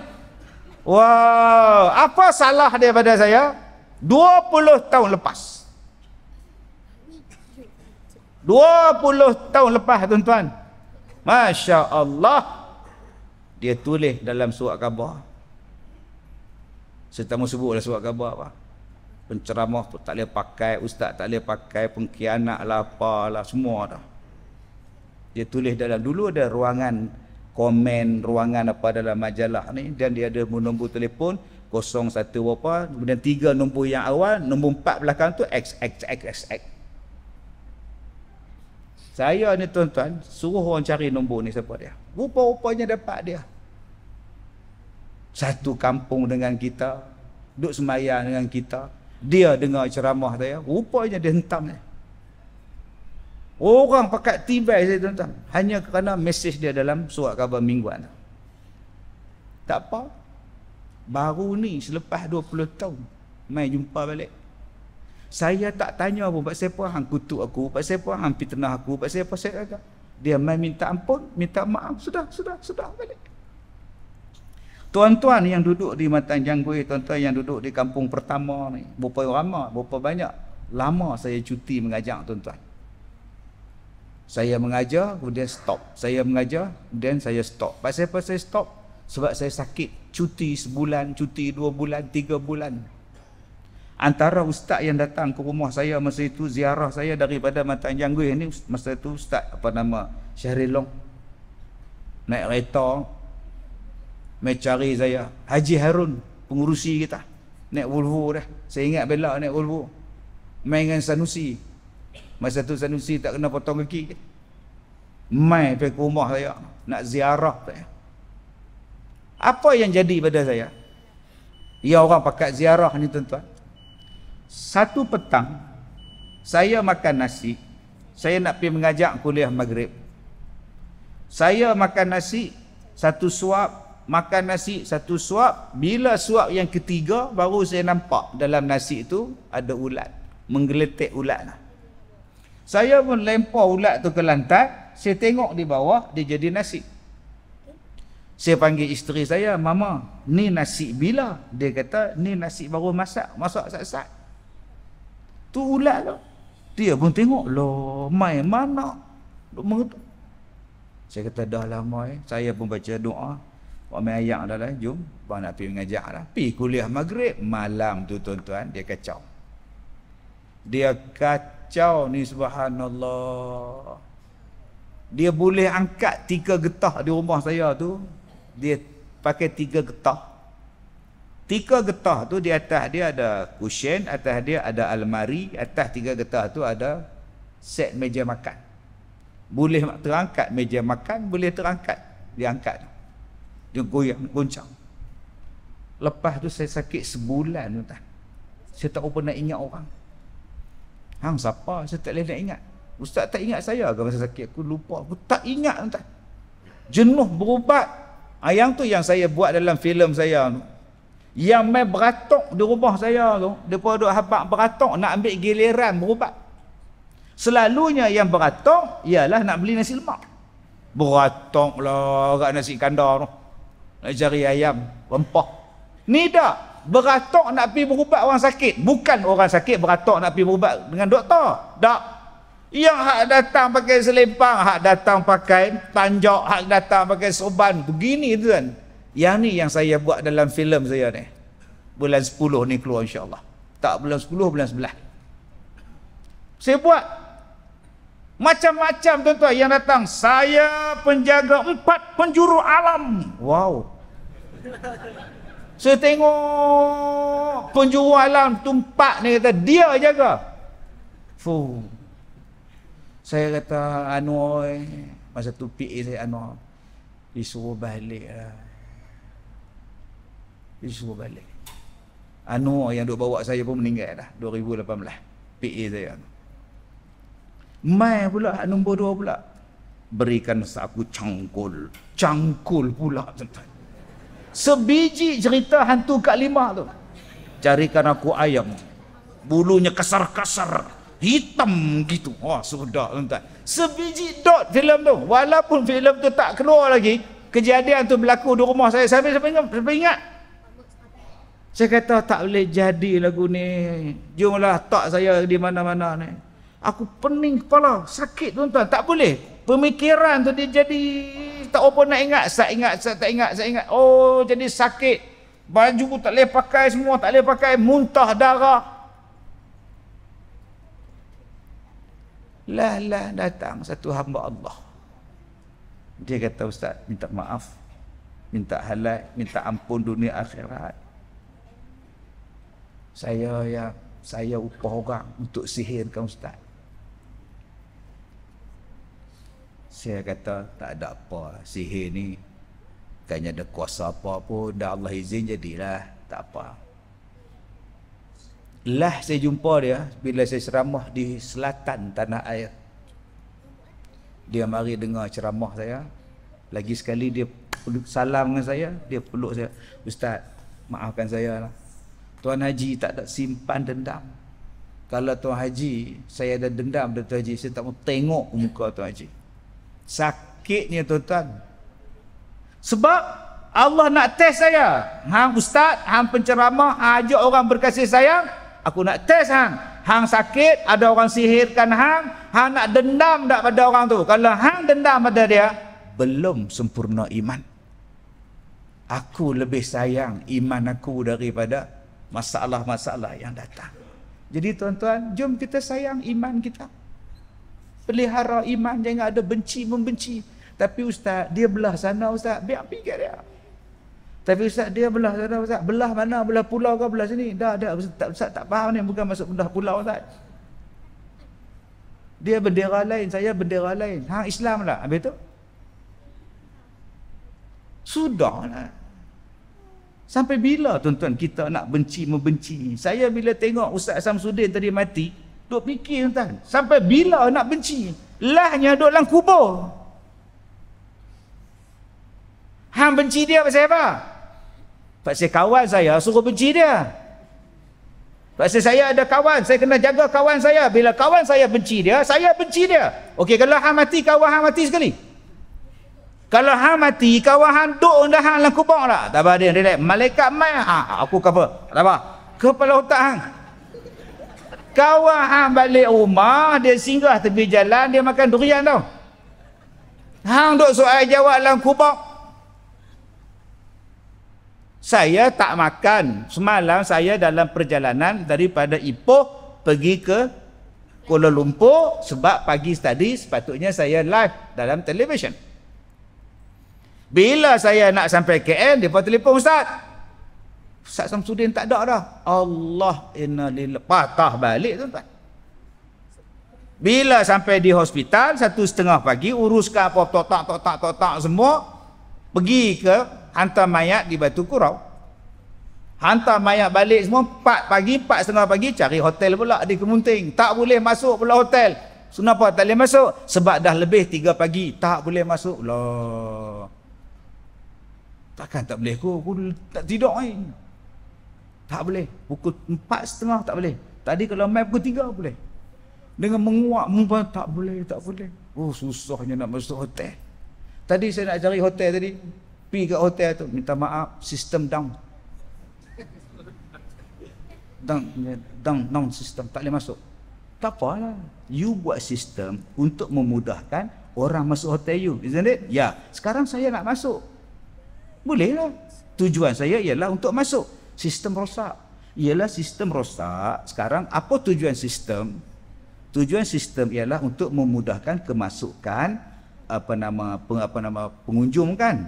Wow, apa salah dia pada saya? 20 tahun lepas. 20 tahun lepas tuan-tuan. Masya Allah. Dia tulis dalam surat khabar. Saya tak mau sebutlah surat khabar apa. Penceramah pun tak boleh pakai, ustaz tak boleh pakai, pengkhianat lah apalah, semua dah. Dia tulis dalam, dulu ada ruangan komen, ruangan apa dalam majalah ni, dan dia ada nombor telefon 01 berapa, kemudian 3 nombor yang awal, nombor 4 belakang tu XXXX. Saya ni tuan-tuan suruh orang cari nombor ni siapa dia. Rupa-rupanya dapat dia. Satu kampung dengan kita, duduk sembahyang dengan kita. Dia dengar ceramah saya, rupanya dia hentam saya. Orang pakat tibai saya tuan-tuan, hanya kerana mesej dia dalam surat khabar mingguan. Tak apa, baru ni selepas 20 tahun mai jumpa balik. Saya tak tanya pun pasal apa hang kutuk aku, pasal apa hang fitnah aku, pasal apa saya kata. Dia mai minta ampun, minta maaf, sudah balik. Tuan-tuan yang duduk di Matan Janggui, tuan-tuan yang duduk di kampung pertama ni, berapa ramai, berapa banyak lama saya cuti mengajar tuan-tuan. Saya mengajar, kemudian stop. Saya mengajar, kemudian saya stop. Pasal apa saya stop? Sebab saya sakit. Cuti sebulan, cuti 2 bulan, 3 bulan. Antara ustaz yang datang ke rumah saya masa itu, ziarah saya daripada Matan Janggui ni, masa itu ustaz apa nama, Syahril Long. Naik kereta, mai cari saya. Haji Harun, pengurusi kita. Naik Volvo dah. Saya ingat bela naik Volvo. Main dengan Sanusi. Masa tu Sanusi tak kena potong kaki. Mai pergi ke rumah saya, nak ziarah saya. Apa yang jadi pada saya? Ya, orang pakat ziarah ni tuan-tuan. Satu petang, saya makan nasi. Saya nak pergi mengajak kuliah maghrib. Saya makan nasi, satu suap. Makan nasi, satu suap. Bila suap yang ketiga, baru saya nampak dalam nasi itu ada ulat. Menggeletek ulat lah. Saya pun lempar ulat tu ke lantai. Saya tengok di bawah, dia jadi nasi. Saya panggil isteri saya, Mama, ni nasi bila? Dia kata, ni nasi baru masak sat-sat. Tu ulat tu. Dia pun tengok, loh, mai mana? Saya kata, dah lah mai. Saya pun baca doa. Mai ayam dah lah, jom. Bang nak pergi mengajak lah. Pergi kuliah maghrib. Malam tu tuan-tuan, dia kacau. Dia kacau ni, subhanallah. Dia boleh angkat 3 getah di rumah saya tu. Dia pakai 3 getah. 3 getah tu di atas dia ada cushion, atas dia ada almari, atas 3 getah tu ada set meja makan. Boleh terangkat meja makan, boleh terangkat. Dia angkat. Dia goyang, goncang. Lepas tu saya sakit sebulan tuan. Saya tak pernah ingat orang. Hang siapa? Saya tak boleh nak ingat. Ustaz tak ingat saya ke masa sakit? Aku lupa. Aku tak ingat tuan. Jenuh berubat. Yang tu yang saya buat dalam filem saya tu. Yang main beratok di rumah saya tu, depa duk habaq beratok nak ambil giliran berubat. Selalunya yang beratok ialah nak beli nasi lemak. Beratok lah kat nasi kandar tu. Nak cari ayam, rempah. Ni dah beratok nak pergi berubat orang sakit. Bukan orang sakit beratok nak pergi berubat dengan doktor. Tak. Yang hak datang pakai selempang, hak datang pakai tanjak, hak datang pakai sorban. Begini tu kan. Yang ni yang saya buat dalam filem saya ni. Bulan 10 ni keluar insya-Allah. Tak bulan 10, bulan 11. Saya buat macam-macam tuan-tuan yang datang. Saya penjaga 4 penjuru alam. Wow. Saya tengok penjuru alam tu 4 ni kata dia jaga. Fuh. Saya kata Anwar, masa tu PA saya Anwar, disuruh balik lah. Disuruh balik. Anwar yang duk bawa saya pun meninggal dah 2018. PA saya. Mai pula nombor 2 pula. Berikan aku cangkul. Cangkul pula tuan-tuan. Sebiji cerita hantu Kak Limah tu. Carikan aku ayam. Bulunya kasar-kasar. Hitam gitu. Wah, sudah tuan-tuan. Sebiji dot filem tu. Walaupun filem tu tak keluar lagi, kejadian tu berlaku di rumah saya. Sampai ingat. Saya kata tak boleh jadi lagu ni. Jomlah tak saya di mana-mana ni. Aku pening kepala, sakit tuan-tuan. Tak boleh. Pemikiran tu dia jadi tak apa nak ingat. Saya tak ingat. Oh, jadi sakit. Baju tak boleh pakai semua, tak boleh pakai, muntah darah. Lah datang satu hamba Allah. Dia kata, Ustaz, minta maaf, minta halal, minta ampun dunia akhirat. Saya upah orang untuk sihirkan Ustaz. Saya kata tak ada apa, sihir ni bukannya ada kuasa apa pun, dah Allah izin jadilah, tak apa. Lah saya jumpa dia bila saya ceramah di selatan tanah air. Dia mari dengar ceramah saya. Lagi sekali dia salam dengan saya, dia peluk saya. Ustaz, maafkan saya lah. Tuan Haji tak ada simpan dendam. Kalau Tuan Haji, saya ada dendam dengan Tuan Haji, saya tak mau tengok muka Tuan Haji. Sakitnya tuan-tuan. Sebab Allah nak test saya. Hang ustaz, hang penceramah, hang ajak orang berkasih sayang, aku nak test hang. Hang sakit, ada orang sihirkan hang nak dendam tak pada orang tu. Kalau hang dendam pada dia, belum sempurna iman. Aku lebih sayang iman aku daripada masalah-masalah yang datang. Jadi tuan-tuan, jom kita sayang iman kita. Pelihara iman, jangan ada benci-membenci. Tapi ustaz, dia belah sana ustaz, biar pergi dia. Tapi ustaz, dia belah sana ustaz, belah mana? Belah pulau ke belah sini? Dah, ustaz tak faham ni, bukan masuk belah pulau ustaz. Dia bendera lain, saya bendera lain. Hang Islam lah, habis tu? Sudahlah. Sampai bila tuan-tuan kita nak benci-membenci? Saya bila tengok Ustaz Samsudin tadi mati, duk fikir tuan-tuan, sampai bila nak benci? Lahnya duk dalam kubur. Hang benci dia pasal apa? Pasal kawan saya suruh benci dia. Pasal saya ada kawan, saya kena jaga kawan saya. Bila kawan saya benci dia, saya benci dia. Okey, kalau hang mati, kawan hang mati sekali. Kalau hang mati, kawan hang duk dah hang dalam kubur tak? Tak apa dia, relax. Malaikat mai, aku cover. Tak apa. Kepala otak hang. Kawan hang balik rumah, dia singgah tepi jalan, dia makan durian tau. Hang duk soal jawab dalam kubur. Saya tak makan. Semalam saya dalam perjalanan daripada Ipoh pergi ke Kuala Lumpur sebab pagi tadi sepatutnya saya live dalam televisyen. Bila saya nak sampai KL, dia telefon Ustaz. Ustaz Samsudin tak ada dah. Allah inna lillahi. Patah balik tuan-tuan. Bila sampai di hospital 1:30 pagi, uruskan apa totak semua, pergi ke hantar mayat di Batu Kurau. Hantar mayat balik semua 4 pagi, 4:30 pagi cari hotel pula di Kemunting. Tak boleh masuk pula hotel. Kenapa tak boleh masuk? Sebab dah lebih 3 pagi. Tak boleh masuk. Lah. Takkan tak boleh aku tak tidur ni. Tak boleh. Pukul 4:30 tak boleh. Tadi kalau main pukul 3 boleh. Dengan menguap mumpah tak boleh. Oh susahnya nak masuk hotel. Tadi saya nak cari hotel tadi. Pergi ke hotel tu, minta maaf, sistem down. Down sistem, tak boleh masuk. Tak apalah. You buat sistem untuk memudahkan orang masuk hotel you, isn't it? Ya, sekarang saya nak masuk. Bolehlah. Tujuan saya ialah untuk masuk. Sistem rosak. Ialah sistem rosak. Sekarang apa tujuan sistem? Tujuan sistem ialah untuk memudahkan kemasukan pengunjung kan?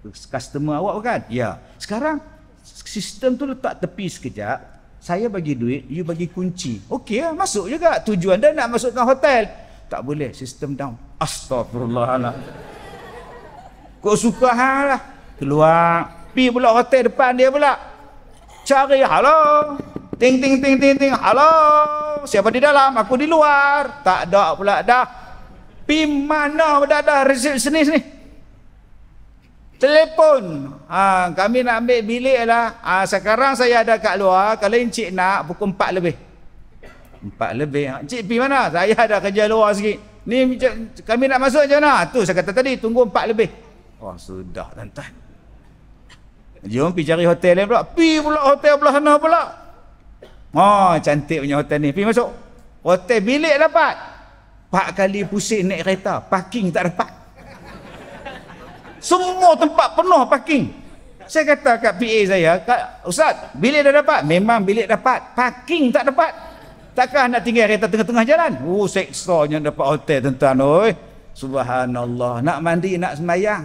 Customer awak kan? Ya. Sekarang sistem tu letak tepi sekejap. Saya bagi duit, you bagi kunci. Okey lah, masuk juga. Tujuan dia nak masukkan hotel. Tak boleh, sistem down. Astagfirullahaladzim. Kau suka hal lah. Keluar. Pergi pula hotel depan dia pula. Cari, halo. Ting. Halo. Siapa di dalam? Aku di luar. Tak ada pula dah. Pergi mana dah resepsionis ni? Telefon. Kami nak ambil bilik lah. Sekarang saya ada kat luar. Kalau encik nak, pukul 4 lebih. 4 lebih. Encik pergi mana? Saya ada kerja luar sikit. Ni kami nak masuk macam mana? Tu saya kata tadi, tunggu 4 lebih. Oh sudah tuan-tuan. Jom pergi cari hotel lain pula. Pergi pula hotel belah sana pula. Oh cantik punya hotel ni. Pergi masuk. Hotel bilik dapat. 4 kali pusing naik kereta. Parking tak dapat. Semua tempat penuh parking. Saya kata kat PA saya, Ustaz, bilik dah dapat? Memang bilik dapat. Parking tak dapat. Takkan nak tinggal kereta tengah-tengah jalan? Seksanya dapat hotel tuan-tuan. Oi. Subhanallah. Nak mandi, nak sembahyang.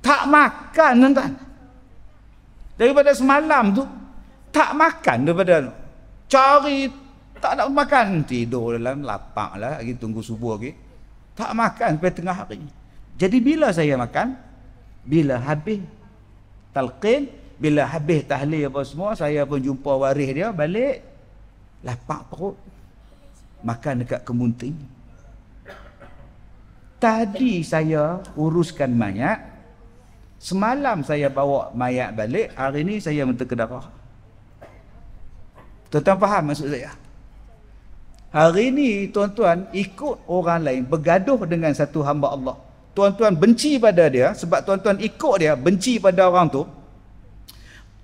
Tak makan tuan-tuan. Daripada semalam tu, tak makan daripada cari, tak nak makan. Tidur dalam lapak lah, lagi tunggu subuh lagi. Tak makan sampai tengah hari. Jadi bila saya makan, bila habis talqin, bila habis tahlil apa semua, saya pun jumpa waris dia balik. Lapar perut. Makan dekat kemunting. Tadi saya uruskan mayat. Semalam saya bawa mayat balik. Hari ni saya minta ke darah. Tuan-tuan faham maksud saya? Hari ni tuan-tuan ikut orang lain, bergaduh dengan satu hamba Allah. Tuan-tuan benci pada dia, sebab tuan-tuan ikut dia, benci pada orang tu.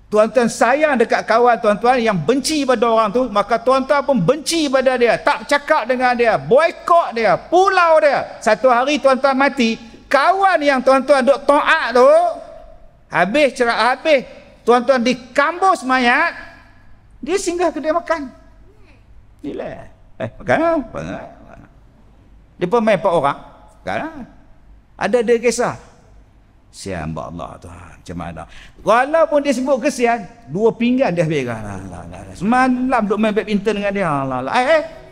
Tuan-tuan sayang dekat kawan tuan-tuan yang benci pada orang tu, maka tuan-tuan pun benci pada dia, tak cakap dengan dia, boikot dia, pulau dia. Satu hari tuan-tuan mati, kawan yang tuan-tuan duk taat tu, habis tuan-tuan di kampus mayat, dia singgah kedai makan. Inilah. Makan. Dia pun main 4 orang. Makan. Ada dia kisah. Sian Allah tu. Macam mana? Walaupun dia sebut kesian, 2 pinggan dia habis. Semalam duk main badminton dengan dia.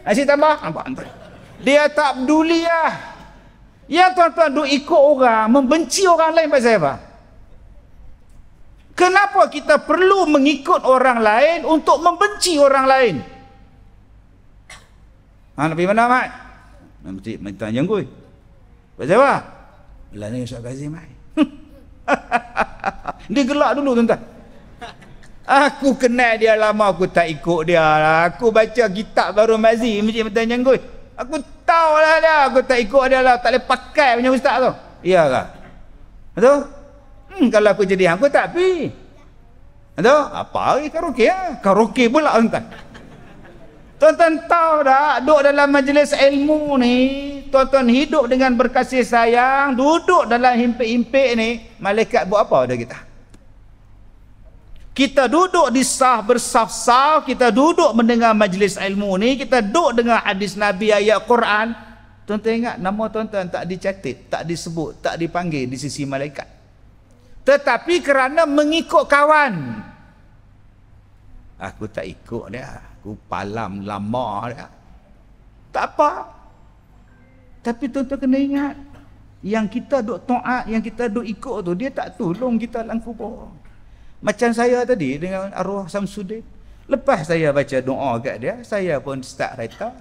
Asyik tambah. Dia tak peduli lah. Yang tuan-tuan duk ikut orang, membenci orang lain pasal apa? Kenapa kita perlu mengikut orang lain untuk membenci orang lain? Nak pergi mana, Mat? Nanti minta jengkui. Pasal apa? Belanya Ustaz Kazim, Mat. Dia gelak dulu, tuan-tuan. Aku kenal dia lama, aku tak ikut dia. Aku baca kitab baru Mazi, Masjid Minta Jengkui. Aku tahu lah dia, aku tak ikut dia lah. Tak boleh pakai punya ustaz tu. Iya kah? Betul? Kalau aku jadi aku tak pergi. Betul? Apa lagi karaoke lah? Karaoke pula, tuan-tuan. Tuan-tuan tahu tak, duduk dalam majlis ilmu ni, tuan-tuan hidup dengan berkasih sayang, duduk dalam himpit-himpit ni, malaikat buat apa pada kita? Kita duduk di saf bersaf-saf, kita duduk mendengar majlis ilmu ni, kita duduk dengar hadis Nabi, ayat Quran. Tuan-tuan ingat, nama tuan-tuan tak dicatat, tak disebut, tak dipanggil di sisi malaikat. Tetapi kerana mengikut kawan, aku tak ikut dia, aku palam lama dia, tak apa. Tapi tuan-tuan kena ingat, yang kita duk taat, yang kita duk ikut tu, dia tak tolong kita dalam kubur. Macam saya tadi dengan arwah Samsudin, lepas saya baca doa kat dia, saya pun start kereta,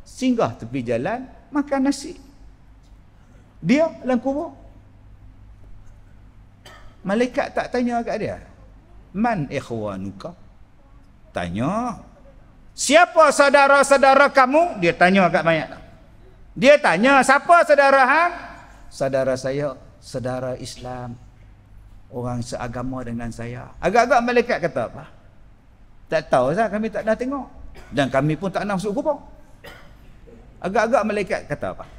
singgah tepi jalan, makan nasi. Dia dalam kubur. Malaikat tak tanya kat dia, man ikhwanuka? Tanya, siapa saudara-saudara kamu? Dia tanya kat mayat. Dia tanya, siapa saudara hang? Saudara saya, saudara Islam, orang seagama dengan saya. Agak-agak malaikat kata apa? Tak tahu sah, kami tak dah tengok. Dan kami pun tak nak masuk kubur. Agak-agak malaikat kata apa?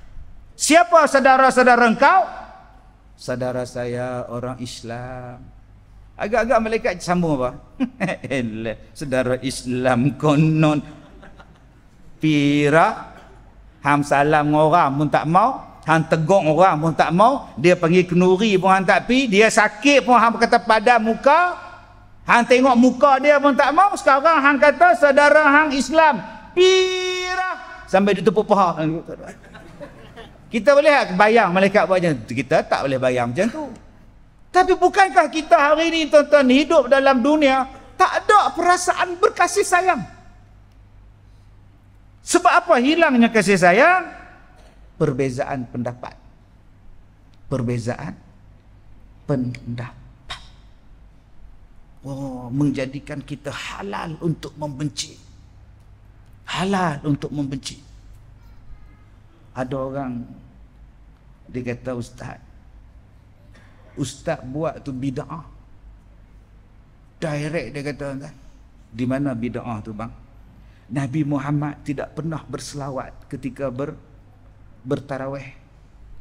Siapa saudara-saudara engkau? Saudara saya orang Islam. Agak-agak malaikat sambung apa? Saudara Islam konon pira, ham salam orang pun tak mau, hang tegur orang pun tak mau, dia panggil kenuri pun hang tak pi, dia sakit pun hang kata padam muka, hang tengok muka dia pun tak mau. Sekarang hang kata saudara hang Islam pirah sampai dia tepuk paha. Kita boleh bayang malaikat buat macam tu? Kita tak boleh bayang macam tu. Tapi bukankah kita hari ini tuan-tuan hidup dalam dunia tak ada perasaan berkasih sayang? Sebab apa hilangnya kasih sayang? Perbezaan pendapat. Perbezaan pendapat. Oh, menjadikan kita halal untuk membenci. Halal untuk membenci. Ada orang dia kata Ustaz buat tu bid'ah. Direct dia kata, di mana bid'ah tu bang? Nabi Muhammad tidak pernah berselawat ketika bertarawih.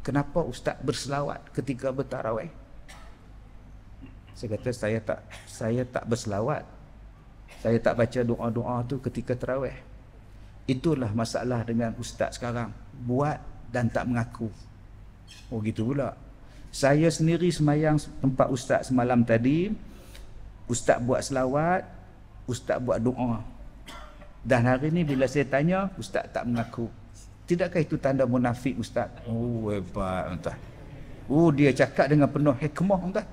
Kenapa Ustaz berselawat ketika bertarawih? Saya kata saya tak berselawat. Saya tak baca doa-doa tu ketika tarawih. Itulah masalah dengan Ustaz sekarang. Buat dan tak mengaku. Oh gitu pula. Saya sendiri semayang tempat Ustaz semalam tadi. Ustaz buat selawat, Ustaz buat doa. Dan hari ni bila saya tanya, Ustaz tak mengaku. Tidakkah itu tanda munafik Ustaz? Oh hebat Ustaz. Oh dia cakap dengan penuh hikmah Ustaz.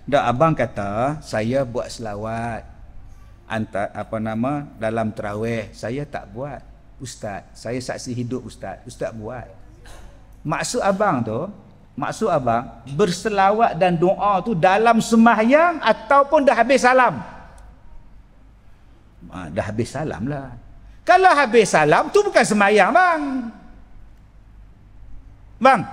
Dah abang kata saya buat selawat. dalam tarawih. Saya tak buat, Ustaz. Saya saksi hidup Ustaz. Ustaz buat. Maksud abang berselawat dan doa tu dalam sembahyang ataupun dah habis salam? Dah habis salam lah. Kalau habis salam tu bukan sembahyang, bang.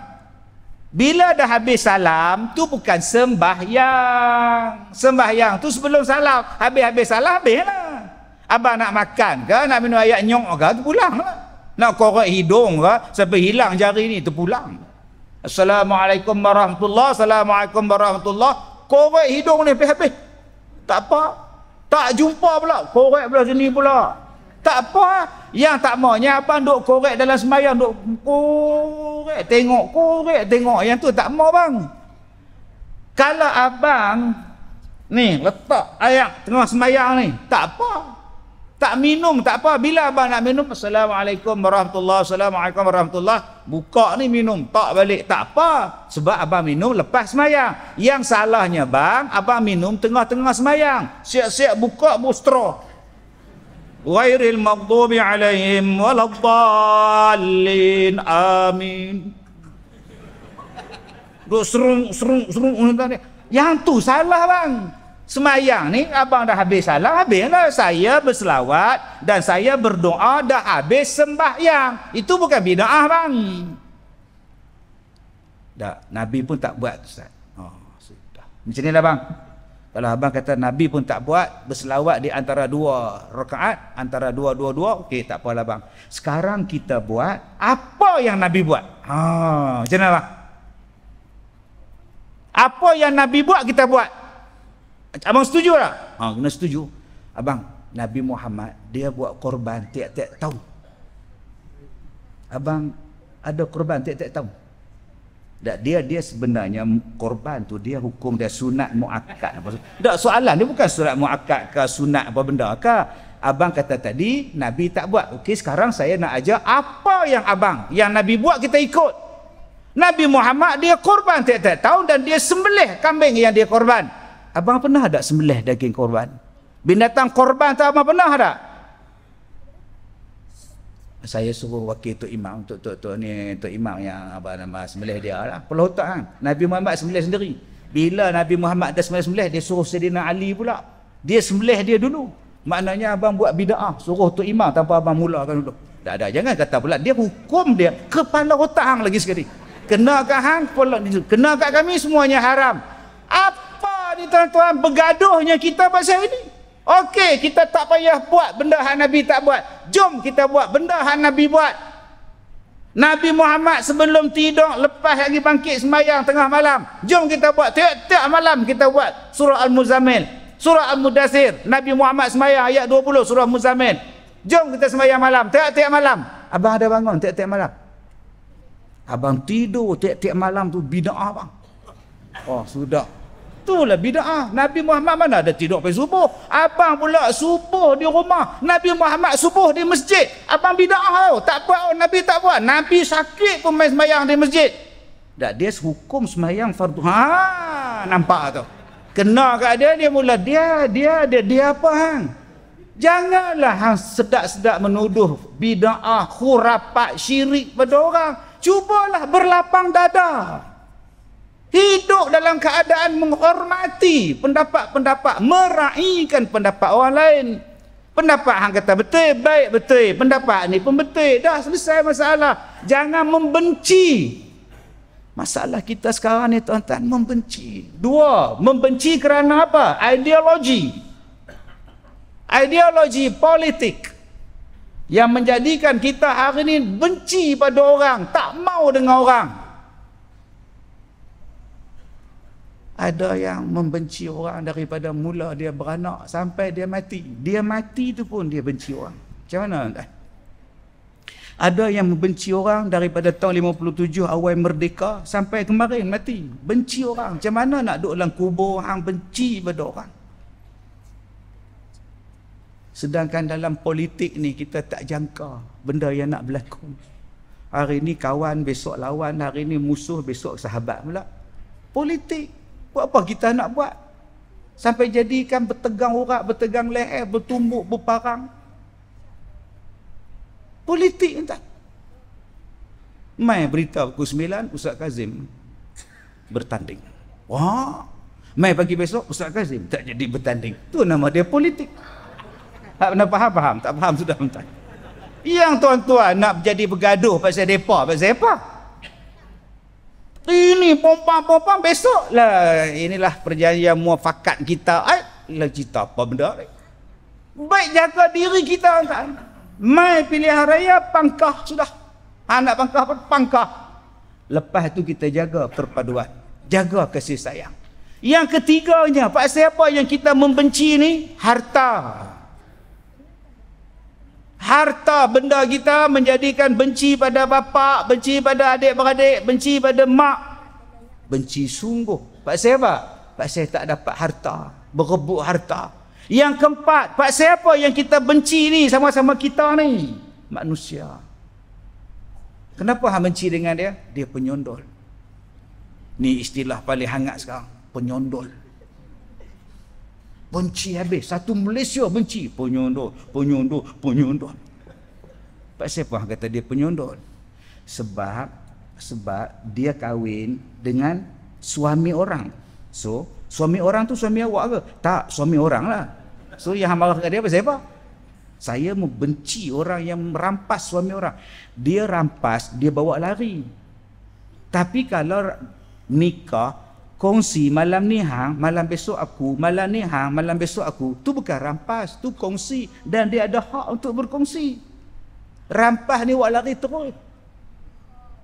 Bila dah habis salam tu bukan sembahyang. Sembahyang tu sebelum salam. Habis salam, habislah. Abang nak makan ke, nak minum air nyok ke, tu pulang lah. Nak korek hidung ke, sampai hilang jari ni, tu pulang. Assalamualaikum warahmatullahi, Assalamualaikum warahmatullahi. Korek hidung ni habis. Tak apa. Tak jumpa pula, korek belah sini pula. Tak apa. Yang tak maunya abang duk korek dalam sembahyang, duk korek, tengok. Yang tu tak mau, bang. Kalau abang ni letak ayat tengah sembahyang ni, tak apa. Tak minum, tak apa. Bila abang nak minum, Assalamualaikum warahmatullahi, Assalamualaikum warahmatullahi, buka ni minum, tak balik, tak apa. Sebab abang minum lepas sembahyang. Yang salahnya, bang, abang minum tengah-tengah sembahyang. Siap-siap buka bustro. Ghairil maghdubi alaihim waladdallin. Amin. Duk serung. Yang tu salah, bang. Semayang ni abang dah habis salam, habislah. Saya berselawat dan saya berdoa dah habis sembahyang. Itu bukan bid'ah, bang. Dah, Nabi pun tak buat, Ustaz. Oh, sudah. Macam ni lah, bang. Kalau abang kata Nabi pun tak buat, berselawat di antara dua rakaat, antara dua, okey, tak apalah, bang. Sekarang kita buat apa yang Nabi buat. Macam mana, bang? Apa yang Nabi buat, kita buat. Abang setuju tak? Kena setuju. Abang, Nabi Muhammad dia buat korban tiap-tiap tahun. Abang ada korban tiap-tiap tahun? Tak, dia sebenarnya korban tu dia hukum dia sunat muakkad. Tak, soalan dia bukan sunat muakkad ke sunat apa benda ke. Abang kata tadi Nabi tak buat. Okey, sekarang saya nak ajar apa yang Nabi buat kita ikut. Nabi Muhammad dia korban tiap-tiap tahun dan dia sembelih kambing yang dia korban. Abang pernah tak sembelih daging korban? Binatang korban tu abang pernah tak? Saya suruh wakil Tok Imam, Tok Imam yang sembelih dia lah. Pelah otak kan. Nabi Muhammad sembelih sendiri. Bila Nabi Muhammad dah sembelih, dia suruh Sayyidina Ali pula. Dia sembelih dia dulu. Maknanya abang buat bid'ah, suruh Tok Imam tanpa abang mulakan dulu. Tak ada, jangan kata pula dia hukum dia kepala otak hang lagi sekali. Kena kat hang, kena kat kami semuanya haram. Apa ni tuan-tuan bergaduhnya kita pasal ini? Okey, kita tak payah buat benda yang Nabi tak buat. Jom kita buat benda yang Nabi buat. Nabi Muhammad sebelum tidur, lepas lagi bangkit sembahyang tengah malam, jom kita buat. Tiap-tiap malam kita buat surah Al-Muzammil, surah Al-Mudathir. Nabi Muhammad sembahyang ayat 20 surah Muzammil. Jom kita sembahyang malam, tiap-tiap malam. Abang ada bangun tiap-tiap malam? Abang tidur tiap-tiap malam tu bid'ah, bang. Oh, sudah. Itulah bid'ah. Nabi Muhammad mana ada tidur sampai subuh? Abang pula subuh di rumah, Nabi Muhammad subuh di masjid. Abang bid'ah tau. Tak buat, Nabi tak buat. Nabi sakit pun main sembahyang di masjid. Tak, dia hukum sembahyang fardu. Nampak tu. Kena kat dia mula dia apa hang? Janganlah hang sedap-sedap menuduh bid'ah, khurafat, syirik pada orang. Cubalah berlapang dada. Hidup dalam keadaan menghormati pendapat-pendapat, meraihkan pendapat orang lain. Pendapat hang kata betul, baik betul. Pendapat ni pun betul. Dah selesai masalah. Jangan membenci. Masalah kita sekarang ni tuan-tuan, membenci. Dua, membenci kerana apa? Ideologi. Ideologi politik yang menjadikan kita hari ni benci pada orang, tak mau dengan orang. Ada yang membenci orang daripada mula dia beranak sampai dia mati. Dia mati tu pun dia benci orang. Macam mana tuan? Ada yang membenci orang daripada tahun 57 awal merdeka sampai kemarin mati. Benci orang. Macam mana nak duduk dalam kubur hang benci pada orang? Sedangkan dalam politik ni kita tak jangka benda yang nak berlaku. Hari ni kawan, besok lawan, hari ni musuh, besok sahabat pula. Politik. Buat apa kita nak buat? Sampai jadikan bertegang urat, bertegang leher, bertumbuk, berparang. Politik entah. Mai berita pukul 9, Ustaz Kazim bertanding. Wah, mai pagi besok Ustaz Kazim tak jadi bertanding. Tu nama dia politik. Tak pernah faham? Tak faham sudah mentah. Yang tuan-tuan nak jadi bergaduh pasal depa, pasal apa? Ini pompang-pompang besok lah. Inilah perjanjian muafakat kita. Lah cerita apa benda ni? Baik jaga diri kita kan. Mai pilihan raya pangkah sudah. Anak pangkah pun pangkah. Lepas tu kita jaga perpaduan, jaga kasih sayang. Yang ketiganya, pasal apa yang kita membenci ni? Harta. Harta benda kita menjadikan benci pada bapa, benci pada adik-beradik, benci pada mak. Benci sungguh. Pasal apa? Pasal tak dapat harta, berebut harta. Yang keempat, pasal apa yang kita benci ni sama-sama kita ni? Manusia. Kenapa hang benci dengan dia? Dia penyondol. Ni istilah paling hangat sekarang, penyondol. Benci habis. Satu Malaysia benci. Penyondol. Pasal apa kata dia penyondol? Sebab dia kahwin dengan suami orang. So, suami orang tu suami awak ke? Tak, suami orang lah. So, yang marah kat dia pasal apa? Saya membenci orang yang merampas suami orang. Dia rampas, dia bawa lari. Tapi kalau nikah, kongsi malam ni hang, malam besok aku, malam ni hang, malam besok aku, tu bukan rampas, tu kongsi, dan dia ada hak untuk berkongsi. Rampas ni buat lari terus.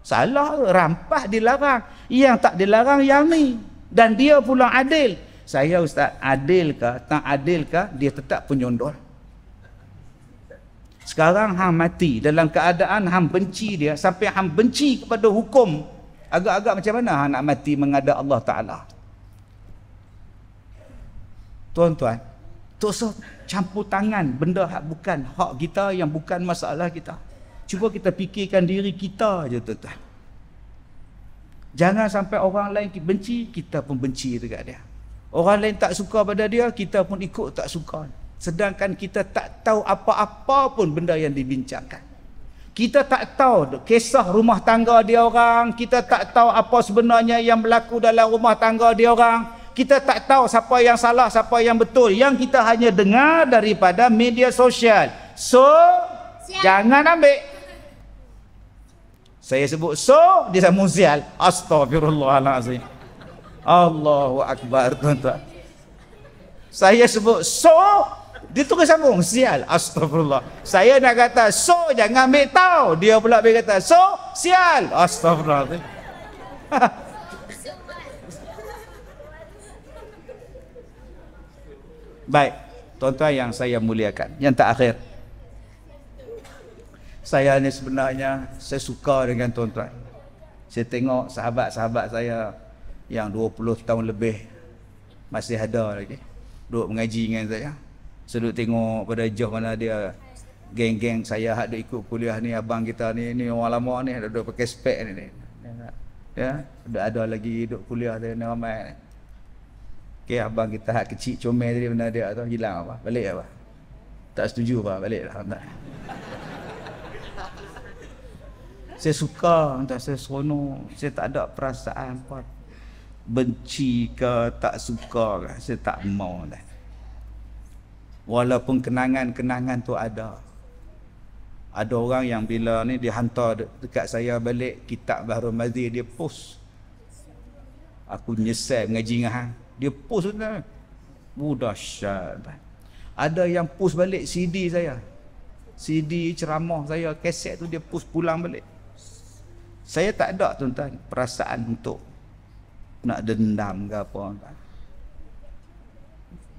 Salah, rampas dilarang. Yang tak dilarang yang ni. Dan dia pula adil. Saya ustaz, adil ke, tak adil ke, dia tetap penyondol. Sekarang hang mati dalam keadaan hang benci dia, sampai hang benci kepada hukum. Agak-agak macam mana hang nak mati menghadap Allah Ta'ala? Tuan-tuan, tak usah campur tangan benda hak bukan hak kita, yang bukan masalah kita. Cuba kita fikirkan diri kita je tuan-tuan. Jangan sampai orang lain benci, kita pun benci dekat dia. Orang lain tak suka pada dia, kita pun ikut tak suka. Sedangkan kita tak tahu apa-apa pun benda yang dibincangkan. Kita tak tahu kisah rumah tangga dia orang. Kita tak tahu apa sebenarnya yang berlaku dalam rumah tangga dia orang. Kita tak tahu siapa yang salah, siapa yang betul. Yang kita hanya dengar daripada media sosial. So, jangan ambil. Saya sebut so, dia sambung sial. Astaghfirullahaladzim. Allahu Akbar, tuan-tuan. Saya sebut so, dia terus sambung sial. Astagfirullah. Saya nak kata so, jangan ambil tahu. Dia pula berkata so, sial. Astagfirullah. Baik, tuan-tuan yang saya muliakan, yang terakhir, saya ni sebenarnya saya suka dengan tuan-tuan. Saya tengok sahabat-sahabat saya yang 20 tahun lebih masih ada lagi duduk mengaji dengan saya. Saya duduk tengok pada jauh mana dia geng-geng saya hak duk ikut kuliah ni, abang kita ni orang lama ni duduk pakai spek ni. Ya, ada lagi duduk kuliah dia ni ramai. Okey, abang kita hak kecil comel tadi benda dia tu hilang apa? Balik apa? Tak setuju apa? Baliklah. Saya suka, entah saya seronok, saya tak ada perasaan apa. Benci ke, tak suka ke, saya tak mau dah. Walaupun kenangan-kenangan tu ada. Ada orang yang bila ni dia hantar dekat saya balik kitab Bahrul Mazir, dia post. Aku nyesal mengaji dengan hang. Dia post tu. Dahsyat. Ada yang post balik CD saya. CD ceramah saya, kaset tu dia post pulang balik. Saya tak ada tuan-tuan perasaan untuk nak dendam ke apa.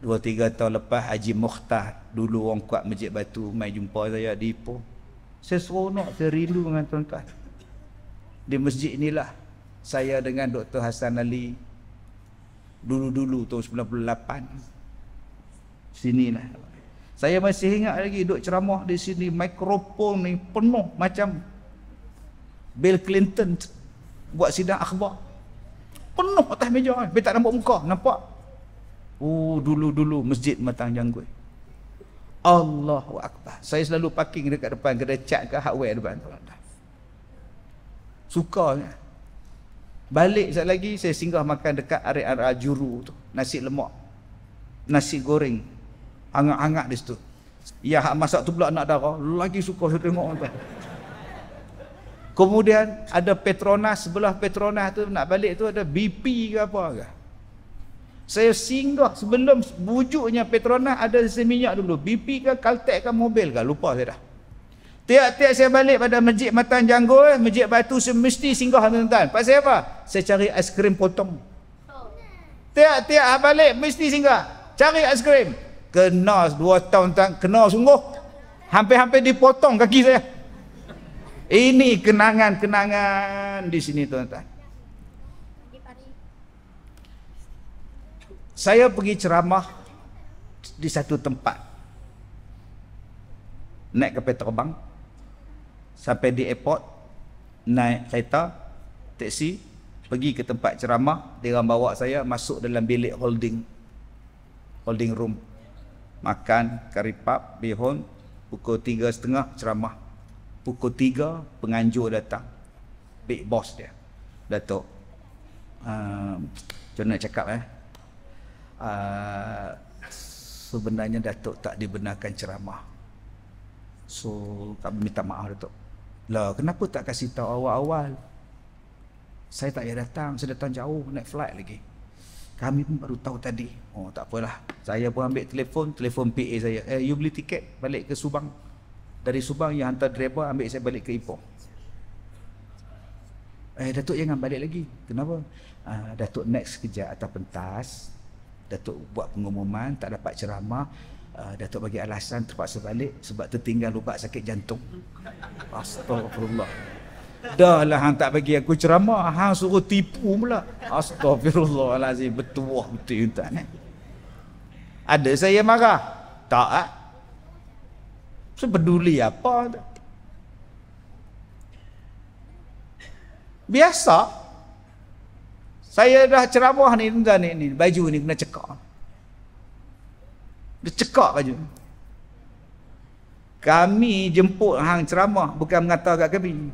2-3 tahun lepas Haji Mukhtar, dulu orang kuat Masjid Batu, mai jumpa saya di Ipoh. Saya seronok, saya rindu dengan tuan-tuan. Di masjid inilah saya dengan Dr. Hassan Ali dulu-dulu tahun 98. Sinilah. Saya masih ingat lagi duk ceramah di sini, mikrofon ni penuh macam Bill Clinton buat sidang akhbar. Penuh atas meja, dia tak nampak muka, nampak Oh, dulu-dulu Masjid Matang Janggui. Allahu Akbar. Saya selalu parking dekat depan kedai cat ke hardware depan tu. Suka kan? Balik sekali lagi saya singgah makan dekat area Juru tu. Nasi lemak. Nasi goreng. Hangat-hangat di situ. Ya hak masak tu pula nak darah. Lagi suka saya tengok tuan. Kemudian ada Petronas, sebelah Petronas tu nak balik tu ada BP ke apa ke. Saya singgah sebelum bujuknya Petronas ada sesi minyak dulu. BP ke Caltex ke mobil ke, lupa saya dah. Tiap-tiap saya balik pada Masjid Matang Janggui, Masjid Batu, saya mesti singgah tuan-tuan. Pasal apa? Saya cari aiskrim potong. Tiap-tiap balik mesti singgah cari aiskrim. Kena 2 tahun tuan, kena sungguh. Hampir-hampir dipotong kaki saya. Ini kenangan-kenangan di sini tuan-tuan. Saya pergi ceramah di satu tempat. Naik kapal terbang sampai di airport, naik kereta, teksi, pergi ke tempat ceramah. Dia orang bawa saya masuk dalam bilik holding room. Makan kari pap, bihun. Pukul 3.30 ceramah. Pukul 3 penganjur datang. Big boss dia, Datuk. Macam nak cakap sebenarnya Datuk tak dibenarkan ceramah. So kami minta maaf Datuk. Lah kenapa tak kasih tahu awal-awal? Saya tak payah datang, saya datang jauh naik flight lagi. Kami pun baru tahu tadi. Oh tak apalah. Saya pun ambil telefon PA saya. You beli tiket balik ke Subang. Dari Subang yang hantar driver ambil saya balik ke Ipoh. Datuk jangan balik lagi. Kenapa? Datuk next kejap atas pentas. Datuk buat pengumuman tak dapat ceramah. Datuk bagi alasan terpaksa balik sebab tertinggal ubat sakit jantung. Astagfirullah. Dah lah hang tak bagi aku ceramah, hang suruh tipu pula. Astagfirullahalazim. Betul tuan. Ada saya marah? Tak. Saya peduli apa? Biasa. Saya dah ceramah ni tuan ni, baju ni kena cekak. Dia cekak baju. Kami jemput hang ceramah bukan mengata kat kami.